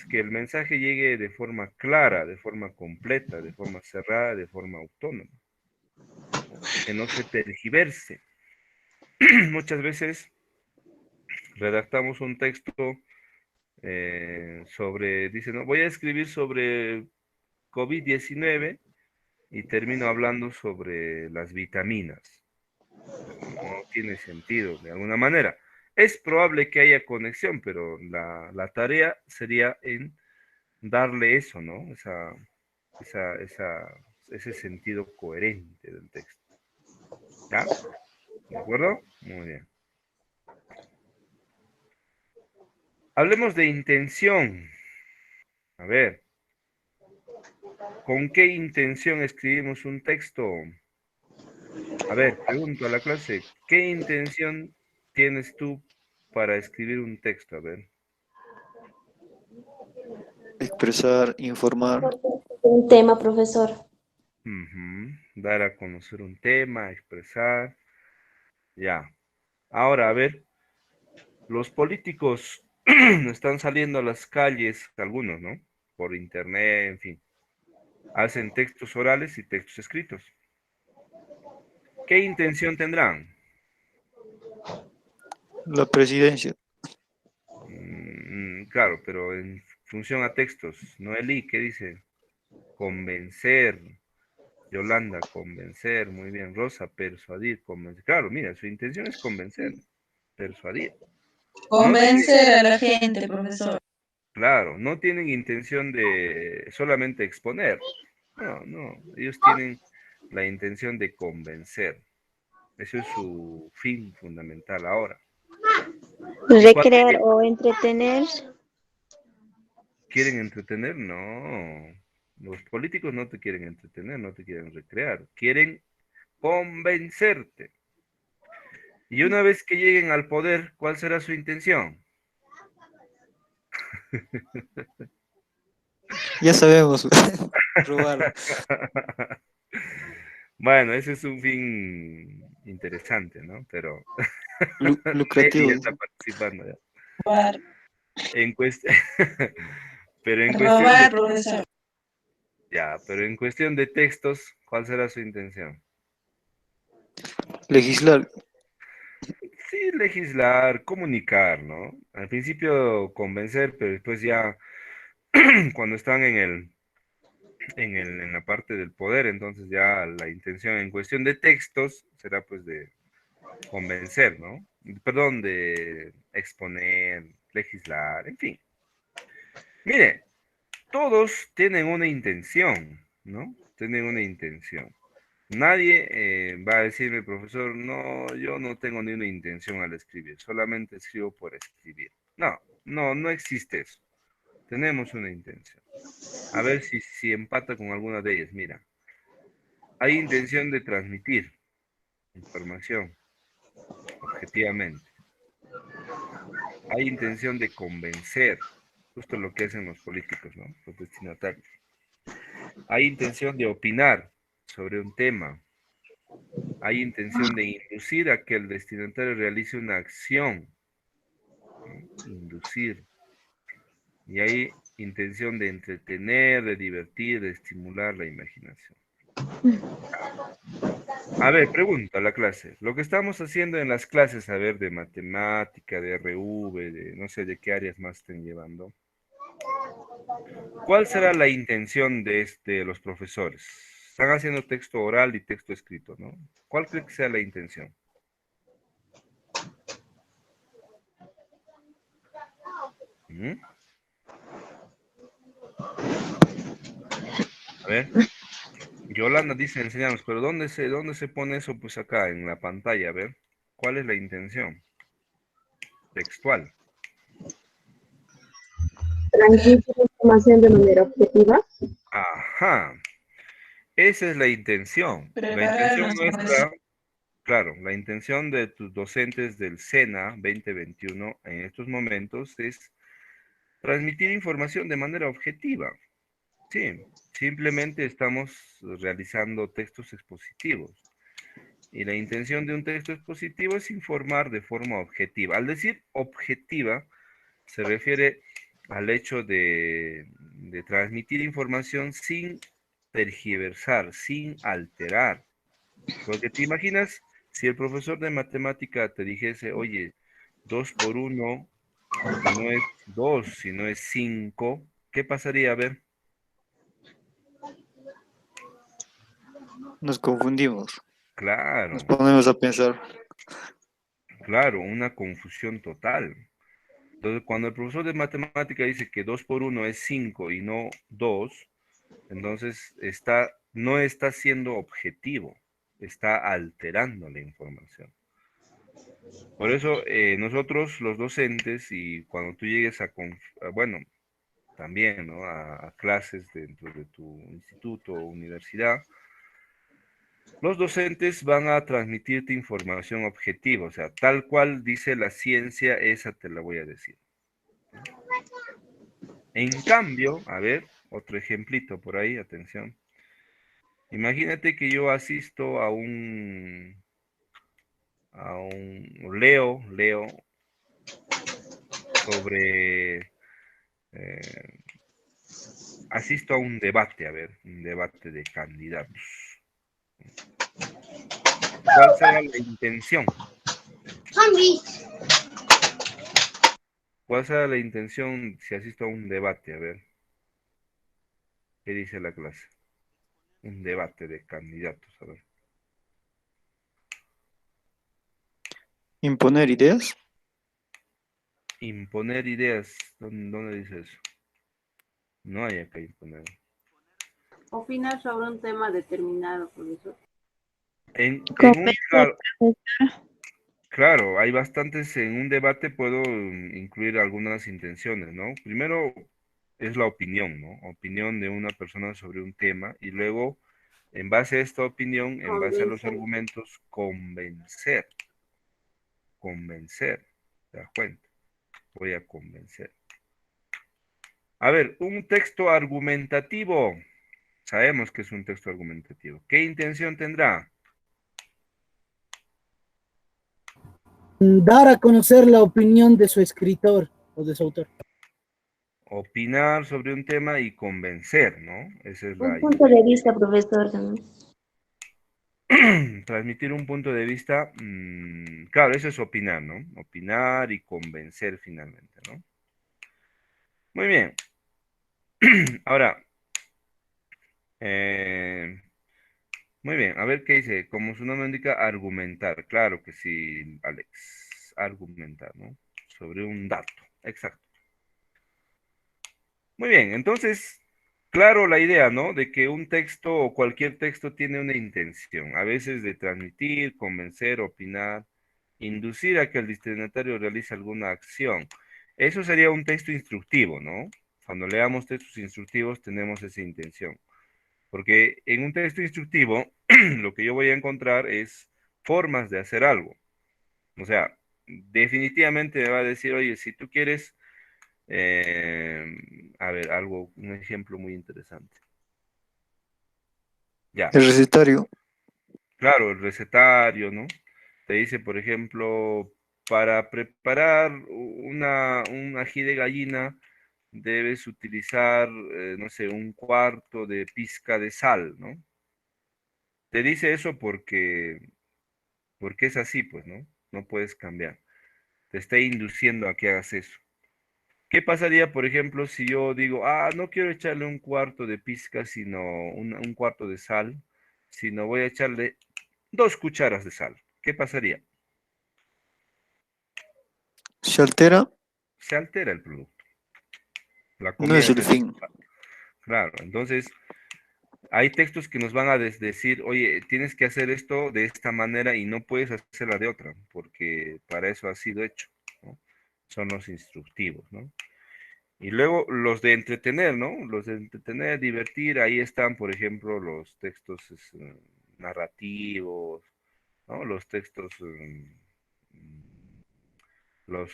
Que el mensaje llegue de forma clara, de forma completa, de forma cerrada, de forma autónoma, que no se tergiverse. Muchas veces redactamos un texto dice, no, voy a escribir sobre COVID-19 y termino hablando sobre las vitaminas. No tiene sentido de alguna manera. Es probable que haya conexión, pero la tarea sería en darle eso, ¿no? Esa, esa, ese sentido coherente del texto. ¿Ya? ¿De acuerdo? Muy bien. Hablemos de intención. A ver, ¿con qué intención escribimos un texto? A ver, pregunto a la clase, ¿qué intención tienes tú para escribir un texto? A ver.
Expresar, informar.
Un tema, profesor.
Ujú. Dar a conocer un tema, expresar. Ya. Ahora, a ver, los políticos están saliendo a las calles, algunos, ¿no? Por internet, en fin. Hacen textos orales y textos escritos. ¿Qué intención tendrán?
La presidencia.
Claro, pero en función a textos. Noelí, ¿qué dice? Convencer. Yolanda, convencer. Muy bien. Rosa, persuadir, convencer. Claro, mira, su intención es convencer, persuadir. No tiene,
Convencer a la gente, profesor.
claro, no tienen intención de solamente exponer. No, no, ellos tienen la intención de convencer. Eso es su fin fundamental ahora. Y cuando
Recrear o entretener.
quieren entretener, no. Los políticos no te quieren entretener, no te quieren recrear. Quieren convencerte. Y una vez que lleguen al poder, ¿cuál será su intención?
Ya sabemos. Robar.
Bueno, ese es un fin interesante, ¿no? Pero Nelly
Lucrativo.
ya está participando ya.
Robar,
En cuest- Pero en cuestión de,
robar, profesor.
ya, pero en cuestión de textos, ¿cuál será su intención?
Legislar.
Sí, legislar, comunicar, ¿no? Al principio convencer, pero después ya cuando están en la parte del poder, entonces ya la intención en cuestión de textos será pues de convencer, ¿no? Perdón, de exponer, legislar, en fin. Mire, todos tienen una intención, ¿no? Tienen una intención. Nadie va a decirme, profesor, no, yo no tengo ni una intención al escribir, solamente escribo por escribir. No, no, no existe eso. Tenemos una intención. A ver si empata con alguna de ellas. Mira, hay intención de transmitir información objetivamente. Hay intención de convencer, justo lo que hacen los políticos, ¿no? Los destinatarios. Hay intención de opinar sobre un tema. Hay intención de inducir a que el destinatario realice una acción, ¿no? Inducir. Y hay intención de entretener, de divertir, de estimular la imaginación. A ver, pregunta a la clase. Lo que estamos haciendo en las clases, a ver, de matemática, de RV, de no sé de qué áreas más estén llevando. ¿Cuál será la intención de los profesores? Están haciendo texto oral y texto escrito, ¿no? ¿Cuál cree que sea la intención? ¿Mm? A ver, Yolanda dice enseñarnos, pero dónde se pone eso? Pues acá, en la pantalla, a ver. ¿Cuál es la intención textual?
Transmitir información de manera objetiva.
Ajá, esa es la intención. La intención
Prepararnos, profesor.
nuestra, claro, la intención de tus docentes del SENA 2021 en estos momentos es transmitir información de manera objetiva. Sí, simplemente estamos realizando textos expositivos. Y la intención de un texto expositivo es informar de forma objetiva. Al decir objetiva, se refiere al hecho de transmitir información sin tergiversar, sin alterar. Porque te imaginas si el profesor de matemática te dijese, oye, 2 por 1 no es 2, sino es 5, ¿qué pasaría? A ver,
Nos confundimos, nos
claro,
ponemos a pensar.
claro, una confusión total. Entonces, cuando el profesor de matemática dice que 2 por 1 es 5 y no 2, entonces no está siendo objetivo, está alterando la información. Por eso, nosotros los docentes, y cuando tú llegues bueno, también, ¿no? A clases dentro de tu instituto o universidad, los docentes van a transmitirte información objetiva, o sea, tal cual dice la ciencia, esa te la voy a decir. En cambio, a ver, otro ejemplito por ahí, atención. Imagínate que yo asisto leo sobre, asisto a un debate, a ver, un debate de candidatos. ¿Cuál será la intención? ¿Cuál será la intención si asisto a un debate? A ver, ¿qué dice la clase? Un debate de candidatos, a ver.
Imponer ideas.
Imponer ideas, ¿dónde dice eso? No hay acá imponer.
Opinar sobre un tema determinado, profesor.
Convencer,
Claro, hay bastantes, en un debate puedo incluir algunas intenciones, ¿no? Primero es la opinión, ¿no? Opinión de una persona sobre un tema y luego, en base a esta opinión, en base a los
Convencer.
argumentos, convencer, convencer, ¿te das cuenta? Voy a convencer. A ver, un texto argumentativo, sabemos que es un texto argumentativo. ¿Qué intención tendrá?
Dar a conocer la opinión de su escritor o de su autor.
Opinar sobre un tema y convencer, ¿no? Esa es
Un
la
punto de
intención.
vista, profesor, también.
Transmitir un punto de vista, claro, eso es opinar, ¿no? Opinar y convencer finalmente, ¿no? Muy bien. Ahora, eh, muy bien, a ver qué dice. Como su nombre indica, argumentar. Claro que sí, Alex. Argumentar, ¿no? Sobre un dato. Exacto. Muy bien, entonces, claro la idea, ¿no? De que un texto o cualquier texto tiene una intención, a veces de transmitir, convencer, opinar, inducir a que el destinatario realice alguna acción. Eso sería un texto instructivo, ¿no? Cuando leamos textos instructivos tenemos esa intención, porque en un texto instructivo lo que yo voy a encontrar es formas de hacer algo. O sea, definitivamente me va a decir, oye, si tú quieres a ver, un ejemplo muy interesante. Ya,
El recetario.
claro, el recetario, ¿no? Te dice, por ejemplo, para preparar un ají de gallina, debes utilizar, no sé, un cuarto de pizca de sal, ¿no? Te dice eso porque es así, pues, ¿no? No puedes cambiar. Te está induciendo a que hagas eso. ¿Qué pasaría, por ejemplo, si yo digo, no quiero echarle un cuarto de pizca, sino un cuarto de sal, sino voy a echarle 2 cucharas de sal? ¿Qué pasaría?
Se altera,
Se altera el producto. La
no es
comida
el
se...
fin.
Claro, entonces, Hay textos que nos van a decir, oye, tienes que hacer esto de esta manera y no puedes hacerla de otra, porque para eso ha sido hecho, ¿no? Son los instructivos, ¿no? Y luego los de entretener, ¿no? Los de entretener, divertir, ahí están, por ejemplo, los textos narrativos, ¿no? Los textos, los,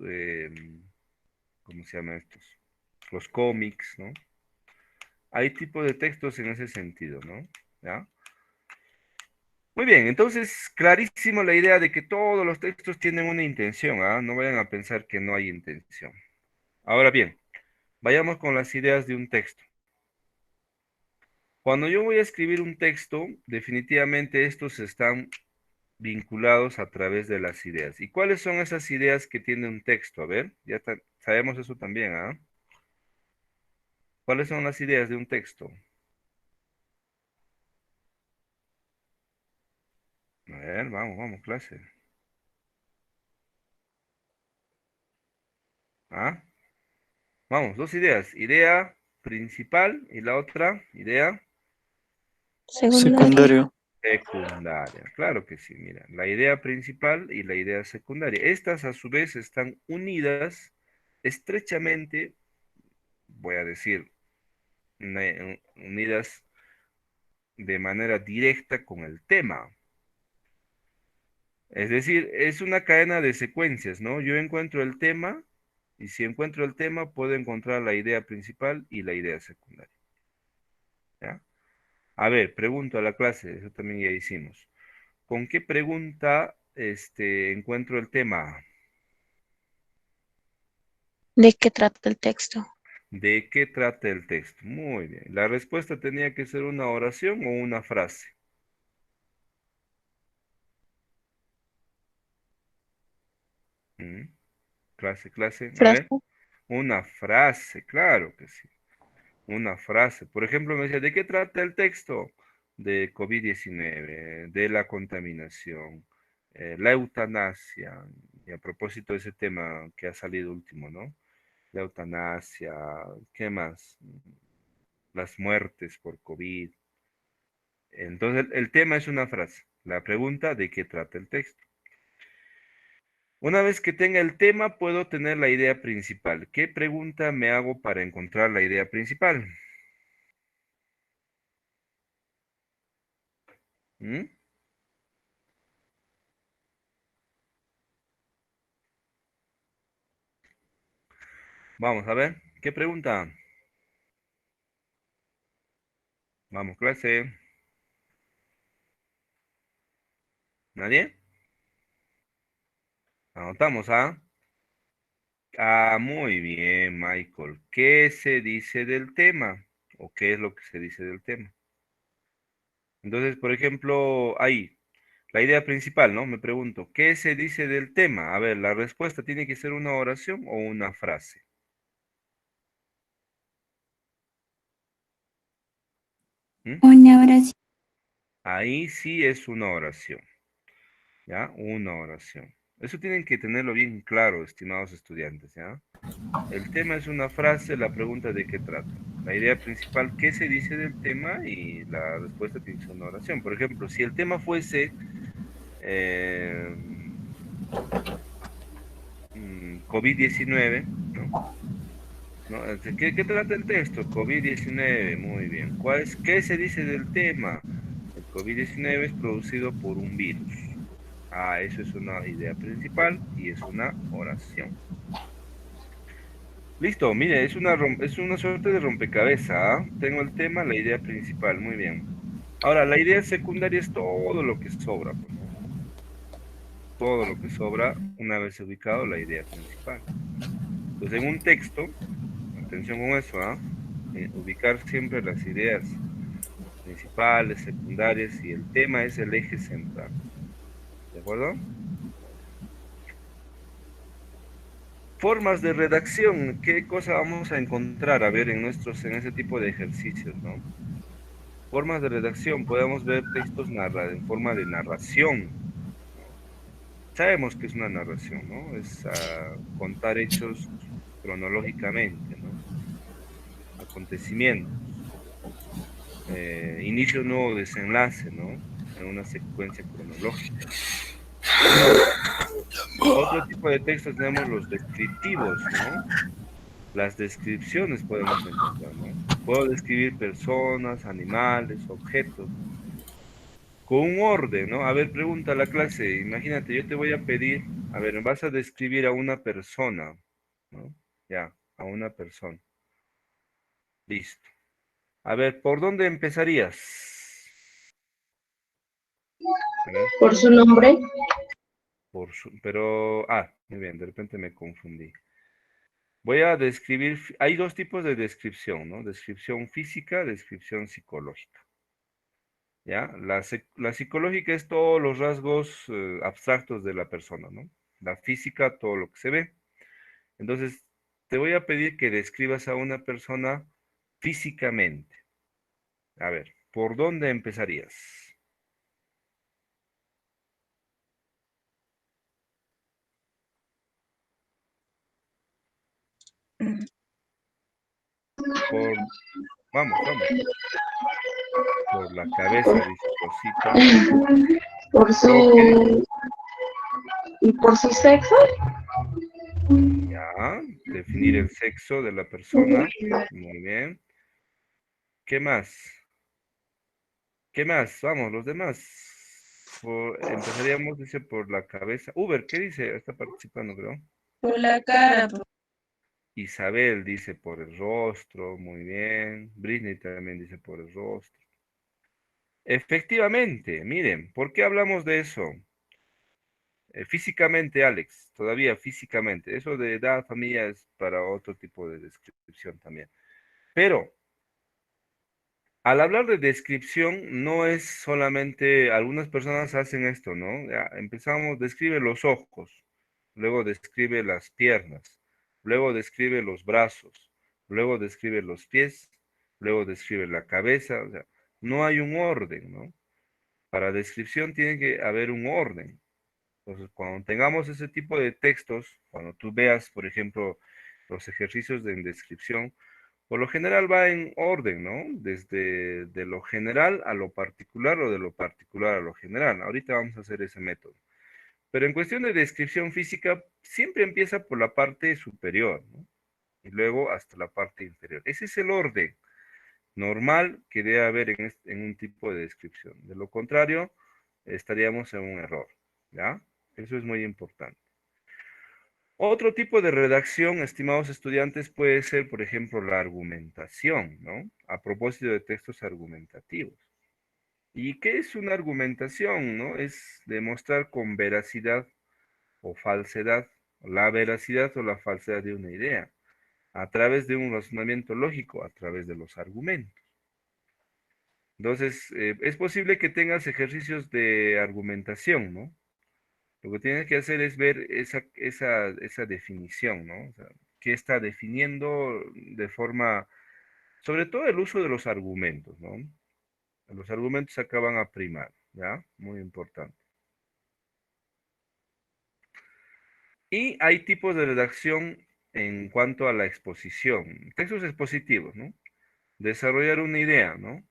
eh, ¿cómo se llaman estos? Los cómics, ¿no? Hay tipos de textos en ese sentido, ¿no? ¿Ya? Muy bien, entonces, clarísimo la idea de que todos los textos tienen una intención, ¿ah? No vayan a pensar que no hay intención. Ahora bien, vayamos con las ideas de un texto. Cuando yo voy a escribir un texto, definitivamente estos están vinculados a través de las ideas. ¿Y cuáles son esas ideas que tiene un texto? A ver, ya sabemos eso también, ¿ah? ¿Cuáles son las ideas de un texto? A ver, vamos, vamos, clase. ¿Ah? Vamos, dos ideas. Idea principal y la otra idea
Secundario.
secundaria. Claro que sí, mira. La idea principal y la idea secundaria. Estas a su vez están unidas estrechamente, voy a decir, unidas de manera directa con el tema. Es decir, es una cadena de secuencias, ¿no? Yo encuentro el tema y si encuentro el tema puedo encontrar la idea principal y la idea secundaria. ¿Ya? A ver, pregunto a la clase, eso también ya hicimos. ¿Con qué pregunta encuentro el tema?
¿De qué trata el texto?
¿De qué trata el texto? Muy bien. La respuesta tenía que ser una oración o una frase. ¿Mm? Clase, clase. A
Frase.
ver. Una frase, claro que sí. Una frase. Por ejemplo, me decía, ¿de qué trata el texto? De COVID-19, de la contaminación, la eutanasia. Y a propósito de ese tema que ha salido último, ¿no? La eutanasia, ¿qué más? Las muertes por COVID. Entonces, el tema es una frase. La pregunta, ¿de qué trata el texto? Una vez que tenga el tema, puedo tener la idea principal. ¿Qué pregunta me hago para encontrar la idea principal? ¿Mm? Vamos a ver, ¿qué pregunta? Vamos, clase. ¿Nadie? Anotamos, ¿ah? Ah, muy bien, Michael. ¿Qué se dice del tema? ¿O qué es lo que se dice del tema? Entonces, por ejemplo, ahí, la idea principal, ¿no? Me pregunto, ¿qué se dice del tema? A ver, la respuesta tiene que ser una oración o una frase. ¿Mm?
Una oración.
Ahí sí es una oración, ¿ya? Una oración. Eso tienen que tenerlo bien claro, estimados estudiantes, ¿ya? El tema es una frase, la pregunta de qué trata. La idea principal, ¿qué se dice del tema? Y la respuesta tiene que ser una oración. Por ejemplo, si el tema fuese eh, COVID-19, ¿no? ¿No? ¿Qué trata el texto? COVID-19, muy bien. ¿Qué se dice del tema? El COVID-19 es producido por un virus. Ah, eso es una idea principal y es una oración. Listo, mire, es una suerte de rompecabezas, ¿ah? Tengo el tema, la idea principal, muy bien. Ahora, la idea secundaria es todo lo que sobra, pues, ¿no? Todo lo que sobra una vez ubicado la idea principal. Entonces, en un texto, atención con eso, ¿ah? Ubicar siempre las ideas principales, secundarias y el tema es el eje central. ¿De acuerdo? Formas de redacción, ¿qué cosa vamos a encontrar, a ver, en ese tipo de ejercicios, ¿no? Formas de redacción, podemos ver textos en forma de narración. Sabemos que es una narración, ¿no? Es contar hechos cronológicamente, ¿no? Acontecimientos. inicio un nuevo desenlace, ¿no? En una secuencia cronológica. Otro tipo de textos tenemos los descriptivos, ¿no? Las descripciones podemos encontrar, ¿no? Puedo describir personas, animales, objetos, con un orden, ¿no? A ver, pregunta a la clase, imagínate, yo te voy a pedir, a ver, me vas a describir a una persona, ¿no? Ya, a una persona. Listo. A ver, ¿por dónde empezarías? A ver,
Por su nombre,
muy bien, de repente me confundí. Voy a describir, hay dos tipos de descripción, ¿no? Descripción física, descripción psicológica. ¿Ya? La psicológica es todos los rasgos abstractos de la persona, ¿no? La física, todo lo que se ve. Entonces, te voy a pedir que describas a una persona físicamente. A ver, ¿por dónde empezarías? Por, vamos, vamos. Por la cabeza, dice Rosita.
por
Luego, ¿qué dice?
su, y por su sexo,
Ya, definir el sexo de la persona. Muy bien. ¿Qué más? ¿Qué más? Vamos, los demás. Empezaríamos, dice, por la cabeza. Uber, ¿qué dice? Está participando, creo.
por la cara,
Isabel dice por el rostro, muy bien. Britney también dice por el rostro. Efectivamente, miren, ¿por qué hablamos de eso? Físicamente, Alex, todavía físicamente. Eso de edad, familia es para otro tipo de descripción también. Pero al hablar de descripción, no es solamente, algunas personas hacen esto, ¿no? Ya, empezamos, describe los ojos, luego describe las piernas, luego describe los brazos, luego describe los pies, luego describe la cabeza, o sea, no hay un orden, ¿no? Para descripción tiene que haber un orden. Entonces, cuando tengamos ese tipo de textos, cuando tú veas, por ejemplo, los ejercicios de descripción, por lo general va en orden, ¿no? Desde de lo general a lo particular o de lo particular a lo general. Ahorita vamos a hacer ese método. Pero en cuestión de descripción física, siempre empieza por la parte superior, ¿no? Y luego hasta la parte inferior. Ese es el orden normal que debe haber en un tipo de descripción. De lo contrario, estaríamos en un error, ¿ya? Eso es muy importante. Otro tipo de redacción, estimados estudiantes, puede ser, por ejemplo, la argumentación, ¿no? A propósito de textos argumentativos. ¿Y qué es una argumentación, no? Es demostrar con veracidad o falsedad, la veracidad o la falsedad de una idea, a través de un razonamiento lógico, a través de los argumentos. Entonces, es posible que tengas ejercicios de argumentación, ¿no? Lo que tienes que hacer es ver esa definición, ¿no? O sea, qué está definiendo de forma, sobre todo el uso de los argumentos, ¿no? Los argumentos acá van a primar, ¿ya? Muy importante. Y hay tipos de redacción en cuanto a la exposición. Textos expositivos, ¿no? Desarrollar una idea, ¿no?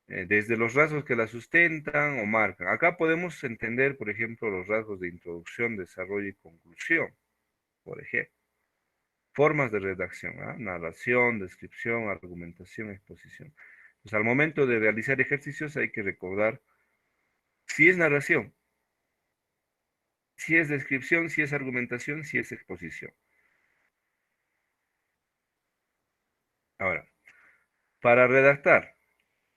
Desde los rasgos que la sustentan o marcan. Acá podemos entender, por ejemplo, los rasgos de introducción, desarrollo y conclusión, por ejemplo. Formas de redacción, ¿ah? Narración, descripción, argumentación, exposición. Pues al momento de realizar ejercicios hay que recordar si es narración, si es descripción, si es argumentación, si es exposición. Ahora, para redactar,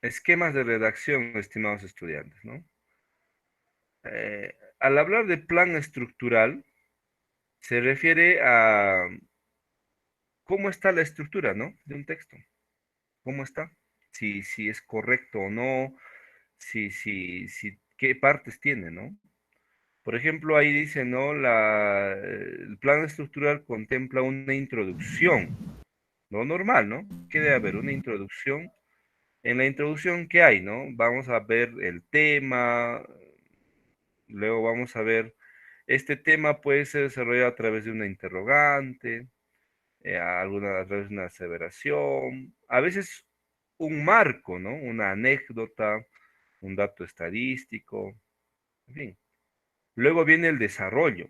esquemas de redacción, estimados estudiantes, ¿no? Al hablar de plan estructural, se refiere a cómo está la estructura, ¿no? De un texto. ¿Cómo está? Si es correcto o no, qué partes tiene, ¿no? Por ejemplo, ahí dice, ¿no? El plan estructural contempla una introducción, lo normal, ¿no? Que debe haber una introducción. En la introducción, ¿qué hay, no? Vamos a ver el tema, luego vamos a ver, este tema puede ser desarrollado a través de una interrogante, a través de una aseveración, a veces un marco, ¿no? Una anécdota, un dato estadístico, en fin. Luego viene el desarrollo.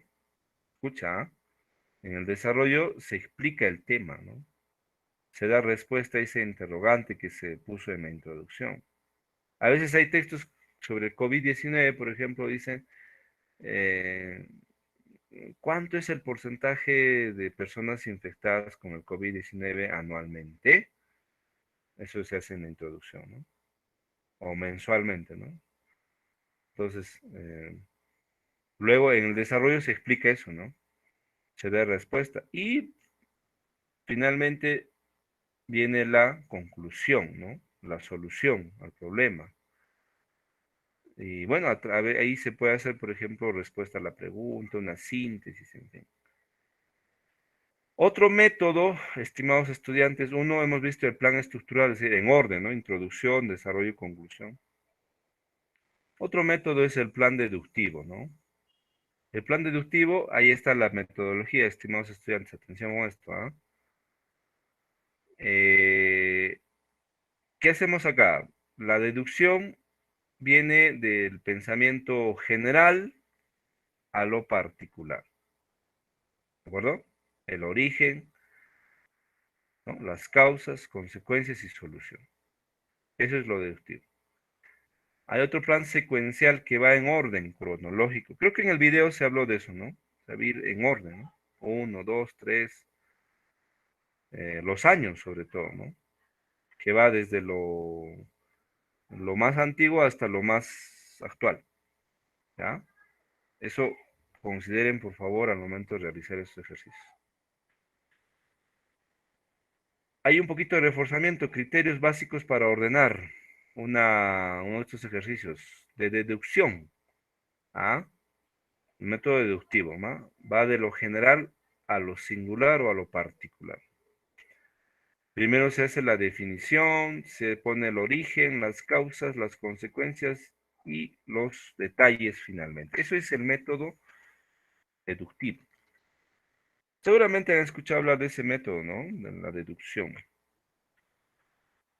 Escucha, ¿ah? En el desarrollo se explica el tema, ¿no? Se da respuesta a ese interrogante que se puso en la introducción. A veces hay textos sobre el COVID-19, por ejemplo, dicen, eh, ¿cuánto es el porcentaje de personas infectadas con el COVID-19 anualmente? Eso se hace en la introducción, ¿no? O mensualmente, ¿no? Entonces, luego en el desarrollo se explica eso, ¿no? Se da respuesta. Y finalmente viene la conclusión, ¿no? La solución al problema. Y bueno, ahí se puede hacer, por ejemplo, respuesta a la pregunta, una síntesis, en fin. Otro método, estimados estudiantes, uno hemos visto el plan estructural, es decir, en orden, ¿no? Introducción, desarrollo y conclusión. Otro método es el plan deductivo, ¿no? El plan deductivo, ahí está la metodología, estimados estudiantes, atención a esto, ¿ah? ¿Qué hacemos acá? La deducción viene del pensamiento general a lo particular, ¿de acuerdo? El origen, ¿no? Las causas, consecuencias y solución. Eso es lo deductivo. Hay otro plan secuencial que va en orden cronológico. Creo que en el video se habló de eso, ¿no? Se va a ir en orden, ¿no? 1, 2, 3, los años sobre todo, ¿no? Que va desde lo más antiguo hasta lo más actual, ¿ya? Eso consideren, por favor, al momento de realizar estos ejercicios. Hay un poquito de reforzamiento, criterios básicos para ordenar uno de estos ejercicios de deducción. ¿Ah? El método deductivo, ¿no? Va de lo general a lo singular o a lo particular. Primero se hace la definición, se pone el origen, las causas, las consecuencias y los detalles finalmente. Eso es el método deductivo. Seguramente han escuchado hablar de ese método, ¿no? De la deducción.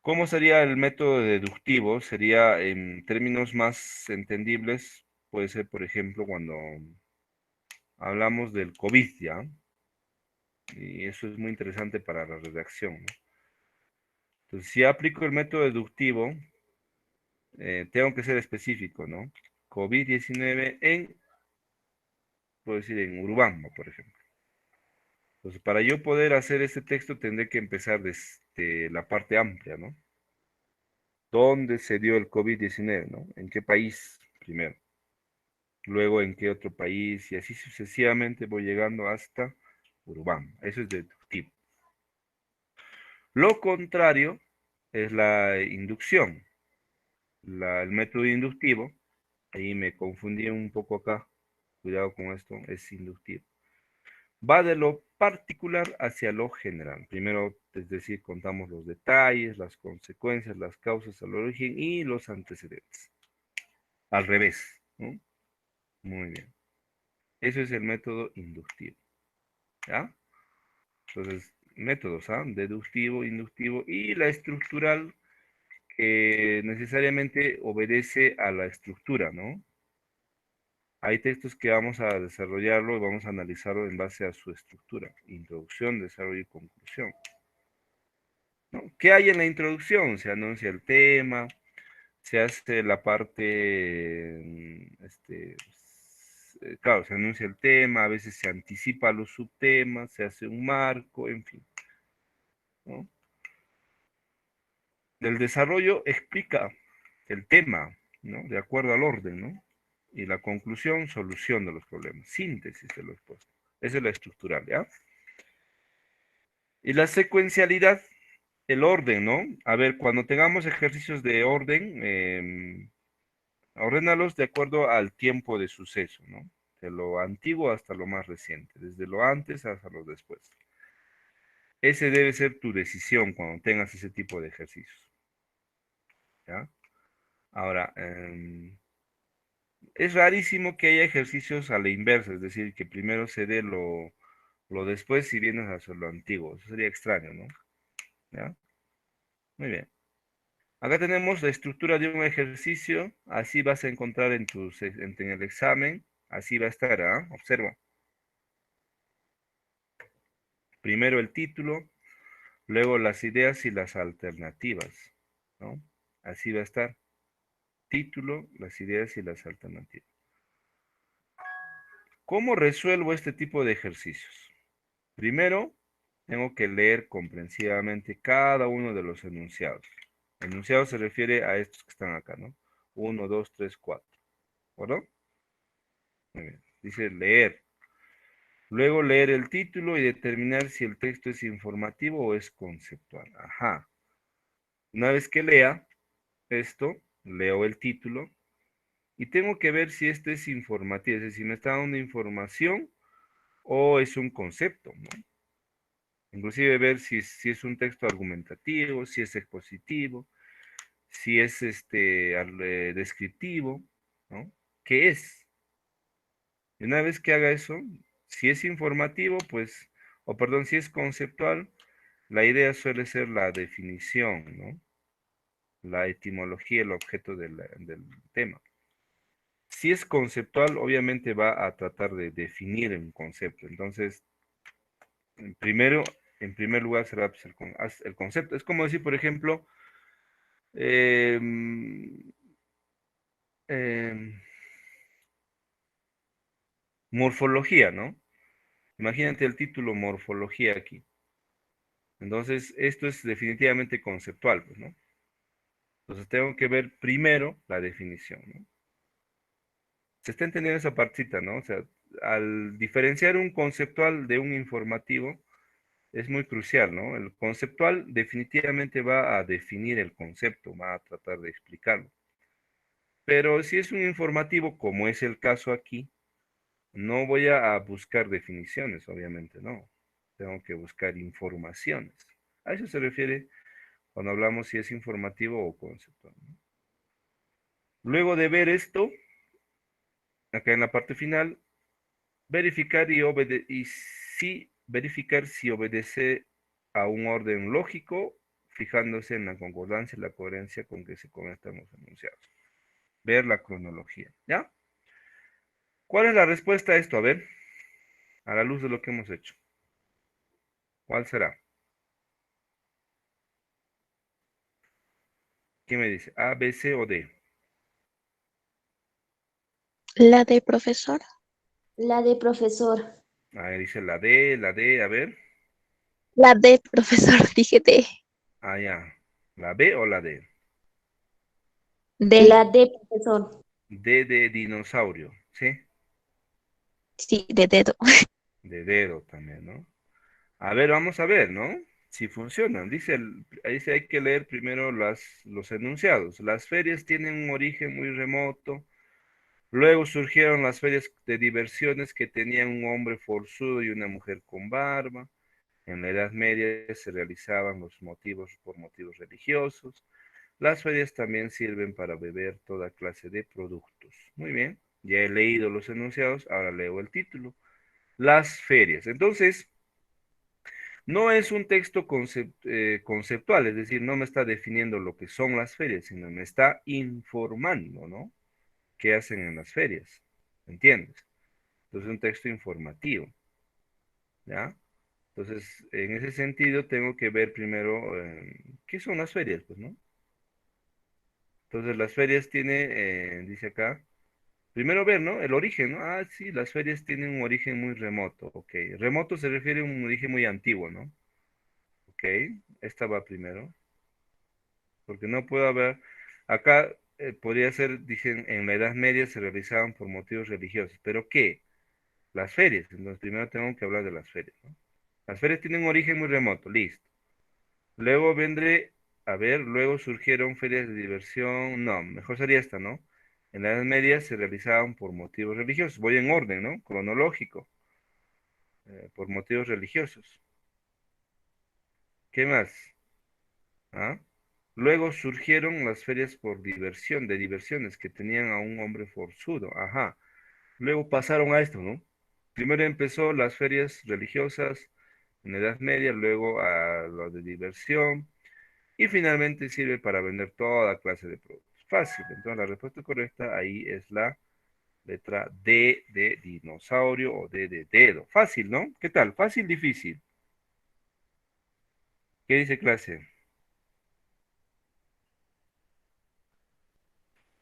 ¿Cómo sería el método deductivo? Sería, en términos más entendibles, puede ser, por ejemplo, cuando hablamos del COVID, ¿ya? Y eso es muy interesante para la redacción, ¿no? Entonces, si aplico el método deductivo, tengo que ser específico, ¿no? COVID-19 puedo decir, en Urubamba, por ejemplo. Entonces, para yo poder hacer este texto, tendré que empezar desde la parte amplia, ¿no? ¿Dónde se dio el COVID-19, ¿no? ¿En qué país primero? Luego en qué otro país, y así sucesivamente voy llegando hasta Urubamba. Eso es deductivo. Lo contrario es la inducción. El método inductivo, ahí me confundí un poco acá, cuidado con esto, es inductivo. Va de lo particular hacia lo general. Primero, es decir, contamos los detalles, las consecuencias, las causas al origen y los antecedentes. Al revés, ¿no? Muy bien. Eso es el método inductivo. ¿Ya? Entonces, métodos, ¿ah? Deductivo, inductivo y la estructural que necesariamente obedece a la estructura, ¿no? Hay textos que vamos a desarrollarlo y vamos a analizarlo en base a su estructura. Introducción, desarrollo y conclusión, ¿no? ¿Qué hay en la introducción? Se anuncia el tema, se hace la parte, claro, se anuncia el tema, a veces se anticipa los subtemas, se hace un marco, en fin, ¿no? El desarrollo explica el tema, ¿no? De acuerdo al orden, ¿no? Y la conclusión, solución de los problemas, síntesis de lo expuesto. Esa es la estructural, ¿ya? Y la secuencialidad, el orden, ¿no? A ver, cuando tengamos ejercicios de orden, ordénalos de acuerdo al tiempo de suceso, ¿no? De lo antiguo hasta lo más reciente, desde lo antes hasta lo después. Ese debe ser tu decisión cuando tengas ese tipo de ejercicios, ¿ya? Ahora, es rarísimo que haya ejercicios a la inversa, es decir, que primero se dé lo después y vienes a hacer lo antiguo. Eso sería extraño, ¿no? ¿Ya? Muy bien. Acá tenemos la estructura de un ejercicio, así vas a encontrar en el examen, así va a estar, ¿ah? Observa. Primero el título, luego las ideas y las alternativas, ¿no? Así va a estar. Título, las ideas y las alternativas. ¿Cómo resuelvo este tipo de ejercicios? Primero, tengo que leer comprensivamente cada uno de los enunciados. Enunciado se refiere a estos que están acá, ¿no? 1, 2, 3, 4. ¿Verdad? Muy bien. Dice leer. Luego leer el título y determinar si el texto es informativo o es conceptual. Ajá. Una vez que lea esto, leo el título y tengo que ver si este es informativo, es decir, me está dando información o es un concepto, ¿no? Inclusive ver si es un texto argumentativo, si es expositivo, si es descriptivo, ¿no? ¿Qué es? Y una vez que haga eso, si es informativo, pues, o perdón, si es conceptual, la idea suele ser la definición, ¿no? La etimología, el objeto del tema. Si es conceptual, obviamente va a tratar de definir un concepto. Entonces, primero, en primer lugar será pues, el concepto. Es como decir, por ejemplo, em, em, morfología, ¿no? Imagínate el título morfología aquí. Entonces, esto es definitivamente conceptual, pues, ¿no? Entonces, tengo que ver primero la definición, ¿no? Se está entendiendo esa partita, ¿no? O sea, al diferenciar un conceptual de un informativo, es muy crucial, ¿no? El conceptual definitivamente va a definir el concepto, va a tratar de explicarlo. Pero si es un informativo, como es el caso aquí, no voy a buscar definiciones, obviamente, no. Tengo que buscar informaciones. A eso se refiere cuando hablamos si es informativo o conceptual, ¿no? Luego de ver esto, acá en la parte final, verificar verificar si obedece a un orden lógico, fijándose en la concordancia y la coherencia con que se conectan los enunciados. Ver la cronología, ¿ya? ¿Cuál es la respuesta a esto? A ver, a la luz de lo que hemos hecho. ¿Cuál será? ¿Qué me dice? ¿A, B, C o D?
La de profesor.
La de profesor.
Ahí dice la D, a ver.
La de profesor, dije D.
Ah, ya. ¿La B o la D?
D.
La de profesor.
D de dinosaurio, ¿sí?
Sí, de dedo.
De dedo también, ¿no? A ver, vamos a ver, ¿no? Si funcionan. Dice hay que leer primero los enunciados. Las ferias tienen un origen muy remoto. Luego surgieron las ferias de diversiones que tenían un hombre forzudo y una mujer con barba. En la Edad Media se realizaban los motivos por motivos religiosos. Las ferias también sirven para beber toda clase de productos. Muy bien, ya he leído los enunciados, ahora leo el título. Las ferias. Entonces, no es un texto conceptual, es decir, no me está definiendo lo que son las ferias, sino me está informando, ¿no? ¿Qué hacen en las ferias? ¿Entiendes? Entonces, un texto informativo, ¿ya? Entonces, en ese sentido, tengo que ver primero qué son las ferias, pues, ¿no? Entonces, las ferias dice acá, primero ver, ¿no? El origen, ¿no? Ah, sí, las ferias tienen un origen muy remoto, ok. Remoto se refiere a un origen muy antiguo, ¿no? Ok, esta va primero, porque no puedo haber, acá podría ser, dicen, en la Edad Media se realizaban por motivos religiosos, pero ¿qué? Las ferias, entonces primero tengo que hablar de las ferias, ¿no? Las ferias tienen un origen muy remoto, listo. Luego vendré, a ver, luego surgieron ferias de diversión, no, mejor sería esta, ¿no? En la Edad Media se realizaban por motivos religiosos, voy en orden, ¿no? Cronológico, por motivos religiosos. ¿Qué más? ¿Ah? Luego surgieron las ferias por diversión, de diversiones, que tenían a un hombre forzudo, ajá. Luego pasaron a esto, ¿no? Primero empezó las ferias religiosas en la Edad Media, luego a lo de diversión. Y finalmente sirve para vender toda clase de productos. Fácil. Entonces la respuesta correcta ahí es la letra D de dinosaurio o D de dedo. Fácil, ¿no? ¿Qué tal? Fácil, difícil. ¿Qué dice clase?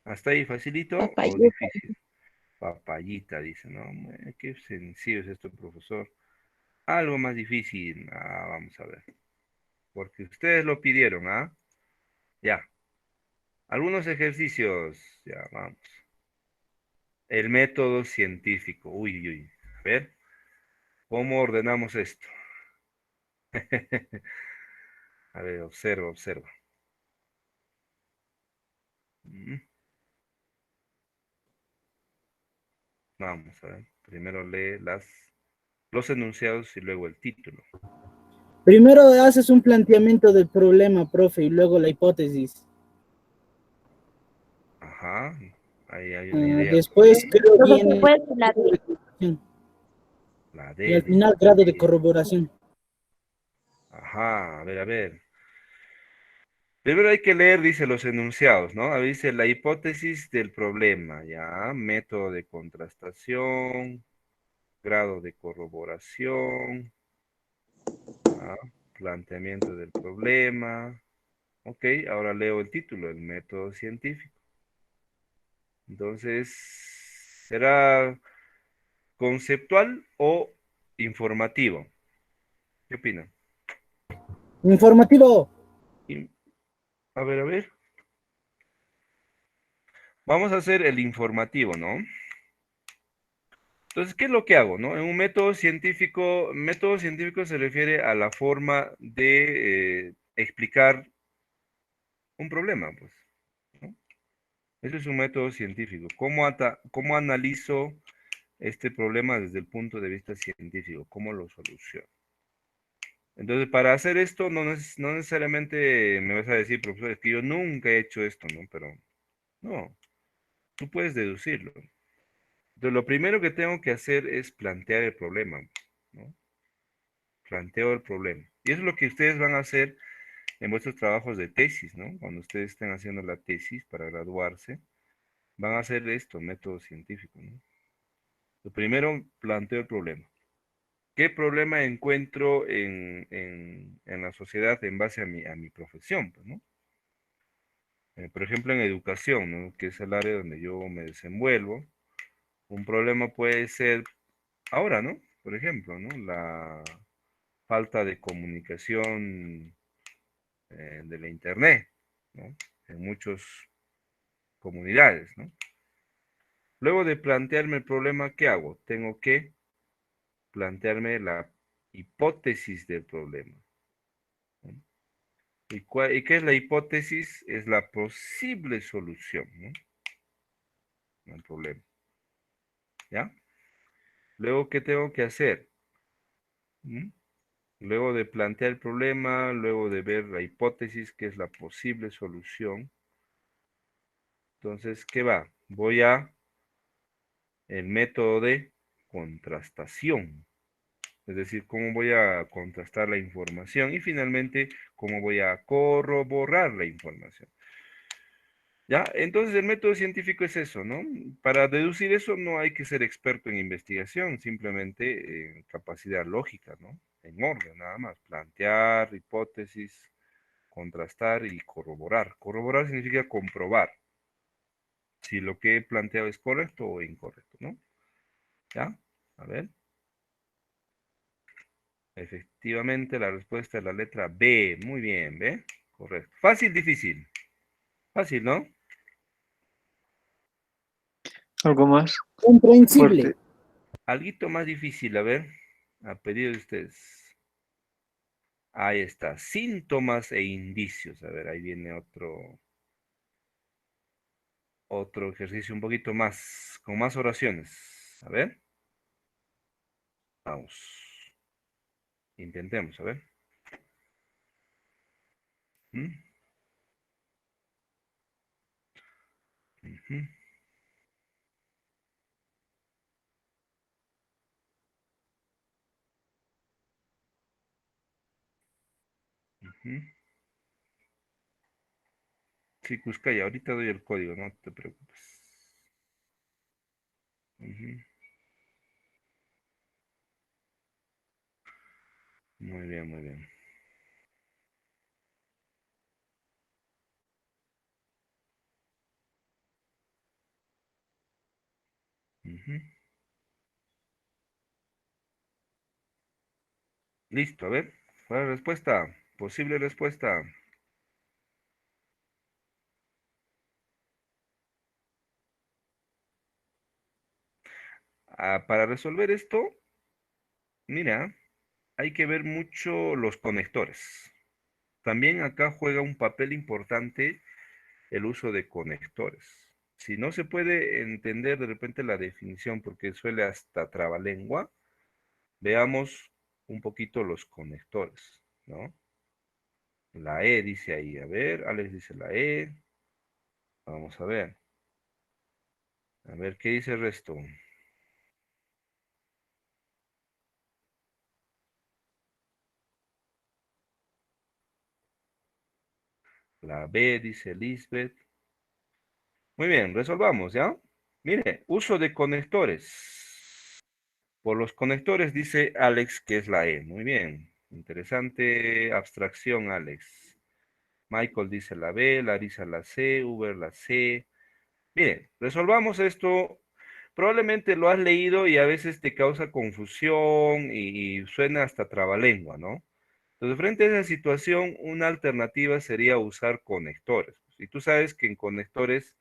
¿Hasta ahí facilito o
Papayita.
difícil? Papayita, dice, ¿no? Qué sencillo es esto, profesor. Algo más difícil. Vamos a ver. Porque ustedes lo pidieron, ¿ah? Ya. Algunos ejercicios. Ya, vamos. El método científico. Uy, uy, uy. A ver, ¿cómo ordenamos esto? A ver, observa, observa. Mm, Vamos a ver. Primero lee los enunciados y luego el título.
Primero haces un planteamiento del problema, profe, y luego la hipótesis.
Ajá. Ahí hay una idea por
Después
ahí.
creo
Profesor,
viene
¿puede ser la D?
La
y
D,
al
dice.
final grado de corroboración.
Ajá, a ver, a ver. Primero hay que leer, dice, los enunciados, ¿no? A ver, dice la hipótesis del problema, ya, método de contrastación, grado de corroboración, ah, planteamiento del problema. Ok, ahora leo el título, el método científico. Entonces, ¿será conceptual o informativo? ¿Qué opinan?
Informativo.
In- A ver, a ver. Vamos a hacer el informativo, ¿no? Entonces, ¿qué es lo que hago, no? En un método científico se refiere a la forma de explicar un problema, pues, ¿no? Ese es un método científico. ¿Cómo analizo este problema desde el punto de vista científico? ¿Cómo lo soluciono? Entonces, para hacer esto, no necesariamente me vas a decir, profesor, es que yo nunca he hecho esto, ¿no? Pero no, tú puedes deducirlo. Entonces, lo primero que tengo que hacer es plantear el problema, ¿no? Planteo el problema. Y eso es lo que ustedes van a hacer en vuestros trabajos de tesis, ¿no? Cuando ustedes estén haciendo la tesis para graduarse, van a hacer esto, método científico, ¿no? Lo primero, planteo el problema. ¿Qué problema encuentro en la sociedad en base a mi profesión, pues, ¿no? Por ejemplo, en educación, ¿no? Que es el área donde yo me desenvuelvo. Un problema puede ser ahora, ¿no? Por ejemplo, ¿no? La falta de comunicación de la Internet, ¿no? En muchas comunidades, ¿no? Luego de plantearme el problema, ¿qué hago? Tengo que plantearme la hipótesis del problema, ¿no? ¿Y qué es la hipótesis? Es la posible solución, ¿no? Al problema, ¿ya? Luego, ¿qué tengo que hacer? ¿Mm? Luego de plantear el problema, luego de ver la hipótesis, que es la posible solución, entonces, ¿qué va? Voy a el método de contrastación, es decir, cómo voy a contrastar la información y finalmente cómo voy a corroborar la información. ¿Ya? Entonces el método científico es eso, ¿no? Para deducir eso no hay que ser experto en investigación, simplemente capacidad lógica, ¿no? En orden, nada más. Plantear hipótesis, contrastar y corroborar. Corroborar significa comprobar si lo que he planteado es correcto o incorrecto, ¿no? ¿Ya? A ver. Efectivamente, la respuesta es la letra B. Muy bien, ¿ve? Correcto. Fácil, difícil. Fácil, ¿no?
¿Algo más?
Comprensible.
Fuerte.
Alguito más difícil, a ver. A pedido de ustedes. Ahí está. Síntomas e indicios. A ver, ahí viene otro ejercicio un poquito más, con más oraciones. A ver. Vamos. Intentemos, a ver. ¿Mm? Ujú, ujú. Sí, Cuscaya, ahorita doy el código, no te preocupes. Ujú. Muy bien, muy bien. Ujú. Listo, a ver. ¿Cuál es la respuesta? Posible respuesta. Para resolver esto, mira, hay que ver mucho los conectores. También acá juega un papel importante el uso de conectores. Si no se puede entender de repente la definición porque suele hasta trabalengua, veamos un poquito los conectores, ¿no? La E dice ahí, a ver, Alex dice la E. Vamos a ver qué dice el resto. La B dice Lisbeth. Muy bien, resolvamos, ¿ya? Mire, uso de conectores. Por los conectores dice Alex que es la E. Muy bien. Interesante abstracción, Alex. Michael dice la B, Larisa la C, Uber la C. Mire, resolvamos esto. Probablemente lo has leído y a veces te causa confusión y suena hasta trabalengua, ¿no? Entonces, frente a esa situación, una alternativa sería usar conectores. Y tú sabes que en conectores,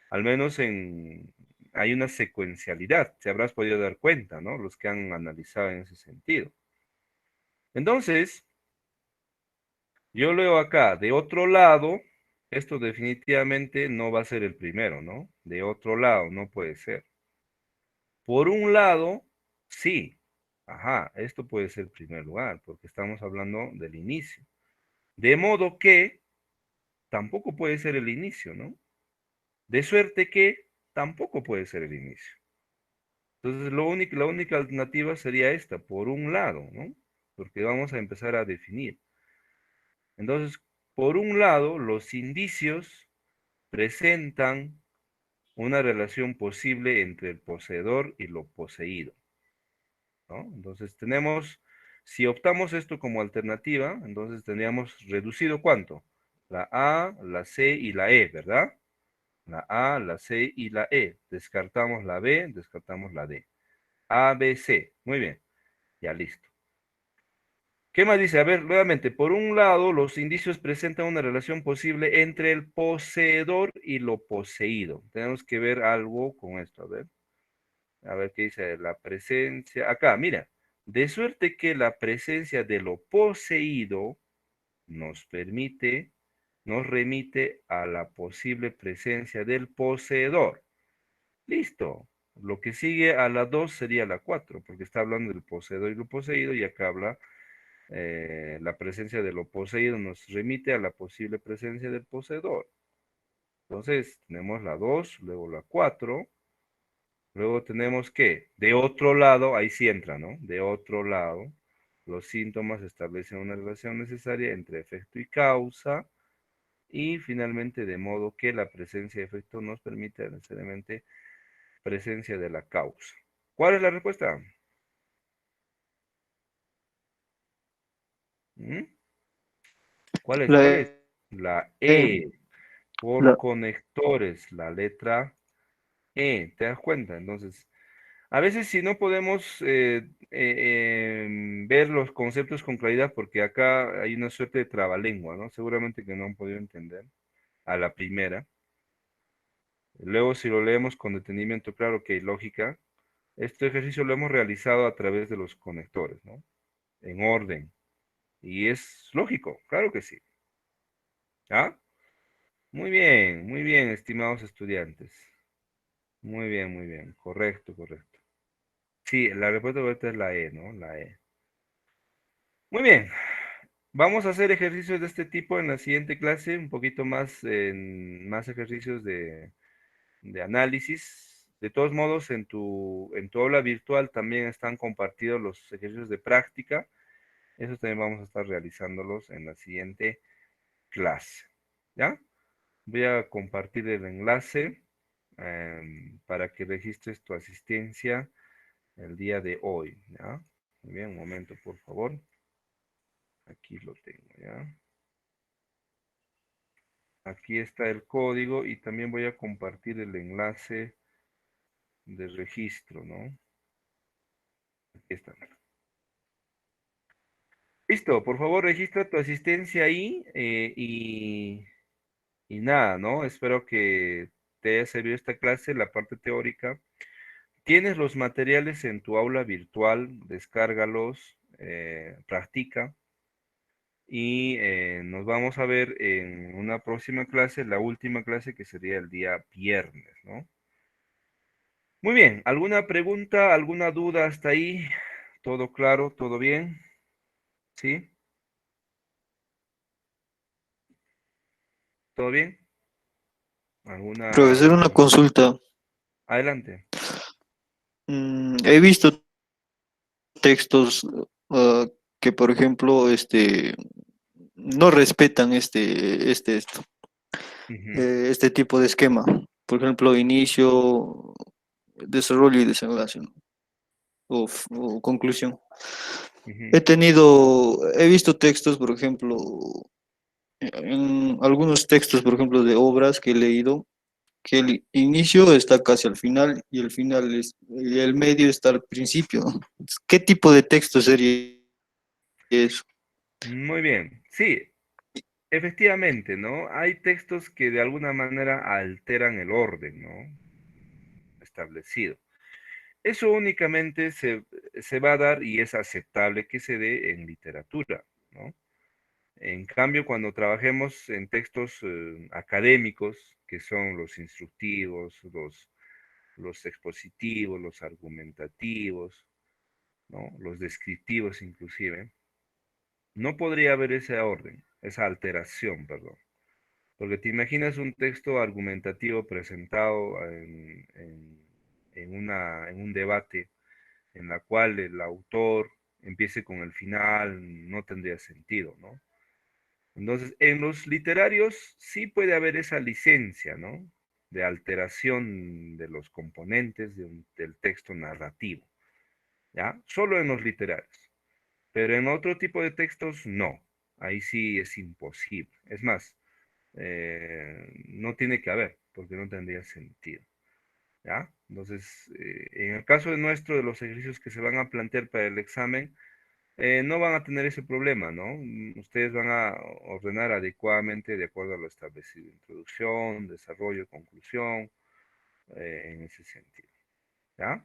al menos hay una secuencialidad, te habrás podido dar cuenta, ¿no? Los que han analizado en ese sentido. Entonces, yo leo acá, de otro lado, esto definitivamente no va a ser el primero, ¿no? De otro lado, no puede ser. Por un lado, sí. Ajá, esto puede ser el primer lugar, porque estamos hablando del inicio. De modo que tampoco puede ser el inicio, ¿no? De suerte que tampoco puede ser el inicio. Entonces, la única alternativa sería esta, por un lado, ¿no? Porque vamos a empezar a definir. Entonces, por un lado, los indicios presentan una relación posible entre el poseedor y lo poseído, ¿no? Entonces, si optamos esto como alternativa, entonces tendríamos reducido ¿cuánto? La A, la C y la E, ¿verdad? La A, la C y la E. Descartamos la B, descartamos la D. A, B, C. Muy bien. Ya listo. ¿Qué más dice? A ver, nuevamente, por un lado, los indicios presentan una relación posible entre el poseedor y lo poseído. Tenemos que ver algo con esto. A ver qué dice la presencia. Acá, mira, de suerte que la presencia de lo poseído nos nos remite a la posible presencia del poseedor. Listo. Lo que sigue a la 2 sería la 4, porque está hablando del poseedor y lo poseído, y acá habla la presencia de lo poseído nos remite a la posible presencia del poseedor. Entonces, tenemos la 2, luego la 4, luego tenemos que, de otro lado, ahí sí entra, ¿no? De otro lado, los síntomas establecen una relación necesaria entre efecto y causa, y finalmente, de modo que la presencia de efecto nos permite necesariamente presencia de la causa. ¿Cuál es la respuesta? ¿Mm? ¿Cuál es? ¿Cuál es?
La
La
E,
E, por
la,
conectores, la letra E, ¿te das cuenta? Entonces, a veces si no podemos ver los conceptos con claridad, porque acá hay una suerte de trabalengua, ¿no? Seguramente que no han podido entender a la primera. Luego, si lo leemos con detenimiento, claro que hay lógica. Este ejercicio lo hemos realizado a través de los conectores, ¿no? En orden. Y es lógico, claro que sí. ¿Ah? Muy bien, estimados estudiantes. Muy bien. Correcto, correcto. Sí, la respuesta correcta es la E, ¿no? La E. Muy bien. Vamos a hacer ejercicios de este tipo en la siguiente clase, un poquito más, más ejercicios de análisis. De todos modos, en tu aula virtual también están compartidos los ejercicios de práctica. Esos también vamos a estar realizándolos en la siguiente clase. ¿Ya? Voy a compartir el enlace para que registres tu asistencia el día de hoy, ¿ya? Muy bien, un momento, por favor. Aquí lo tengo, ¿ya? Aquí está el código y también voy a compartir el enlace de registro, ¿no? Aquí está. Listo, por favor, registra tu asistencia ahí y nada, ¿no? Espero que te haya servido esta clase, la parte teórica. Tienes los materiales en tu aula virtual, descárgalos, practica y nos vamos a ver en una próxima clase, la última clase que sería el día viernes, ¿no? Muy bien, ¿alguna pregunta, alguna duda hasta ahí? ¿Todo claro? ¿Todo bien? ¿Sí? ¿Todo bien? ¿Alguna?
Profesor, una consulta.
Adelante.
He visto textos que, por ejemplo, no respetan
Ujú,
este tipo de esquema. Por ejemplo, inicio, desarrollo y desenlace, ¿no? O conclusión.
ujú.
He visto textos, por ejemplo, en algunos textos, por ejemplo, de obras que he leído, que el inicio está casi al final y y el medio está al principio. ¿Qué tipo de texto sería eso?
Muy bien. Sí, efectivamente, ¿no? Hay textos que de alguna manera alteran el orden, ¿no? Establecido. Eso únicamente se va a dar y es aceptable que se dé en literatura, ¿no? En cambio, cuando trabajemos en textos académicos, que son los instructivos, los expositivos, los argumentativos, ¿no? Los descriptivos inclusive, no podría haber ese orden, esa alteración, perdón. Porque te imaginas un texto argumentativo presentado en un debate en la cual el autor empiece con el final, no tendría sentido, ¿no? Entonces, en los literarios sí puede haber esa licencia, ¿no? De alteración de los componentes del texto narrativo, ¿ya? Solo en los literarios. Pero en otro tipo de textos, no. Ahí sí es imposible. Es más, no tiene que haber, porque no tendría sentido, ¿ya? Entonces, en el caso de nuestro, de los ejercicios que se van a plantear para el examen, no van a tener ese problema, ¿no? Ustedes van a ordenar adecuadamente de acuerdo a lo establecido. Introducción, desarrollo, conclusión, en ese sentido, ¿ya?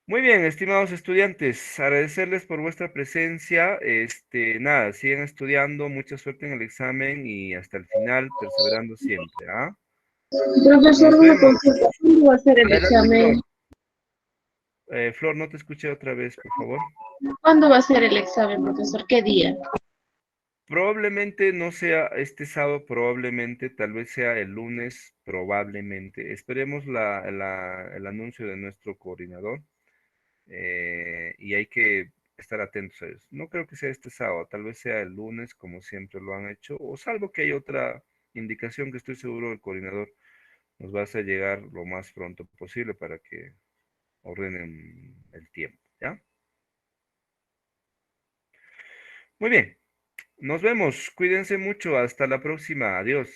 Muy bien, estimados estudiantes, agradecerles por vuestra presencia. Nada, sigan estudiando, mucha suerte en el examen y hasta el final, perseverando siempre, ¿ah?
Profesor,
Nos
una
vemos.
consulta. ¿Cuándo va a ser el
Adelante,
examen?
Flor. Flor, no te escuché otra vez, por favor.
¿Cuándo va a ser el examen, profesor? ¿Qué día?
Probablemente no sea este sábado, probablemente, tal vez sea el lunes, probablemente. Esperemos el anuncio de nuestro coordinador y hay que estar atentos a eso. No creo que sea este sábado, tal vez sea el lunes, como siempre lo han hecho, o salvo que hay otra indicación que estoy seguro el coordinador nos va a hacer llegar lo más pronto posible para que ordenen el tiempo, ¿ya? Muy bien, nos vemos, cuídense mucho, hasta la próxima, adiós.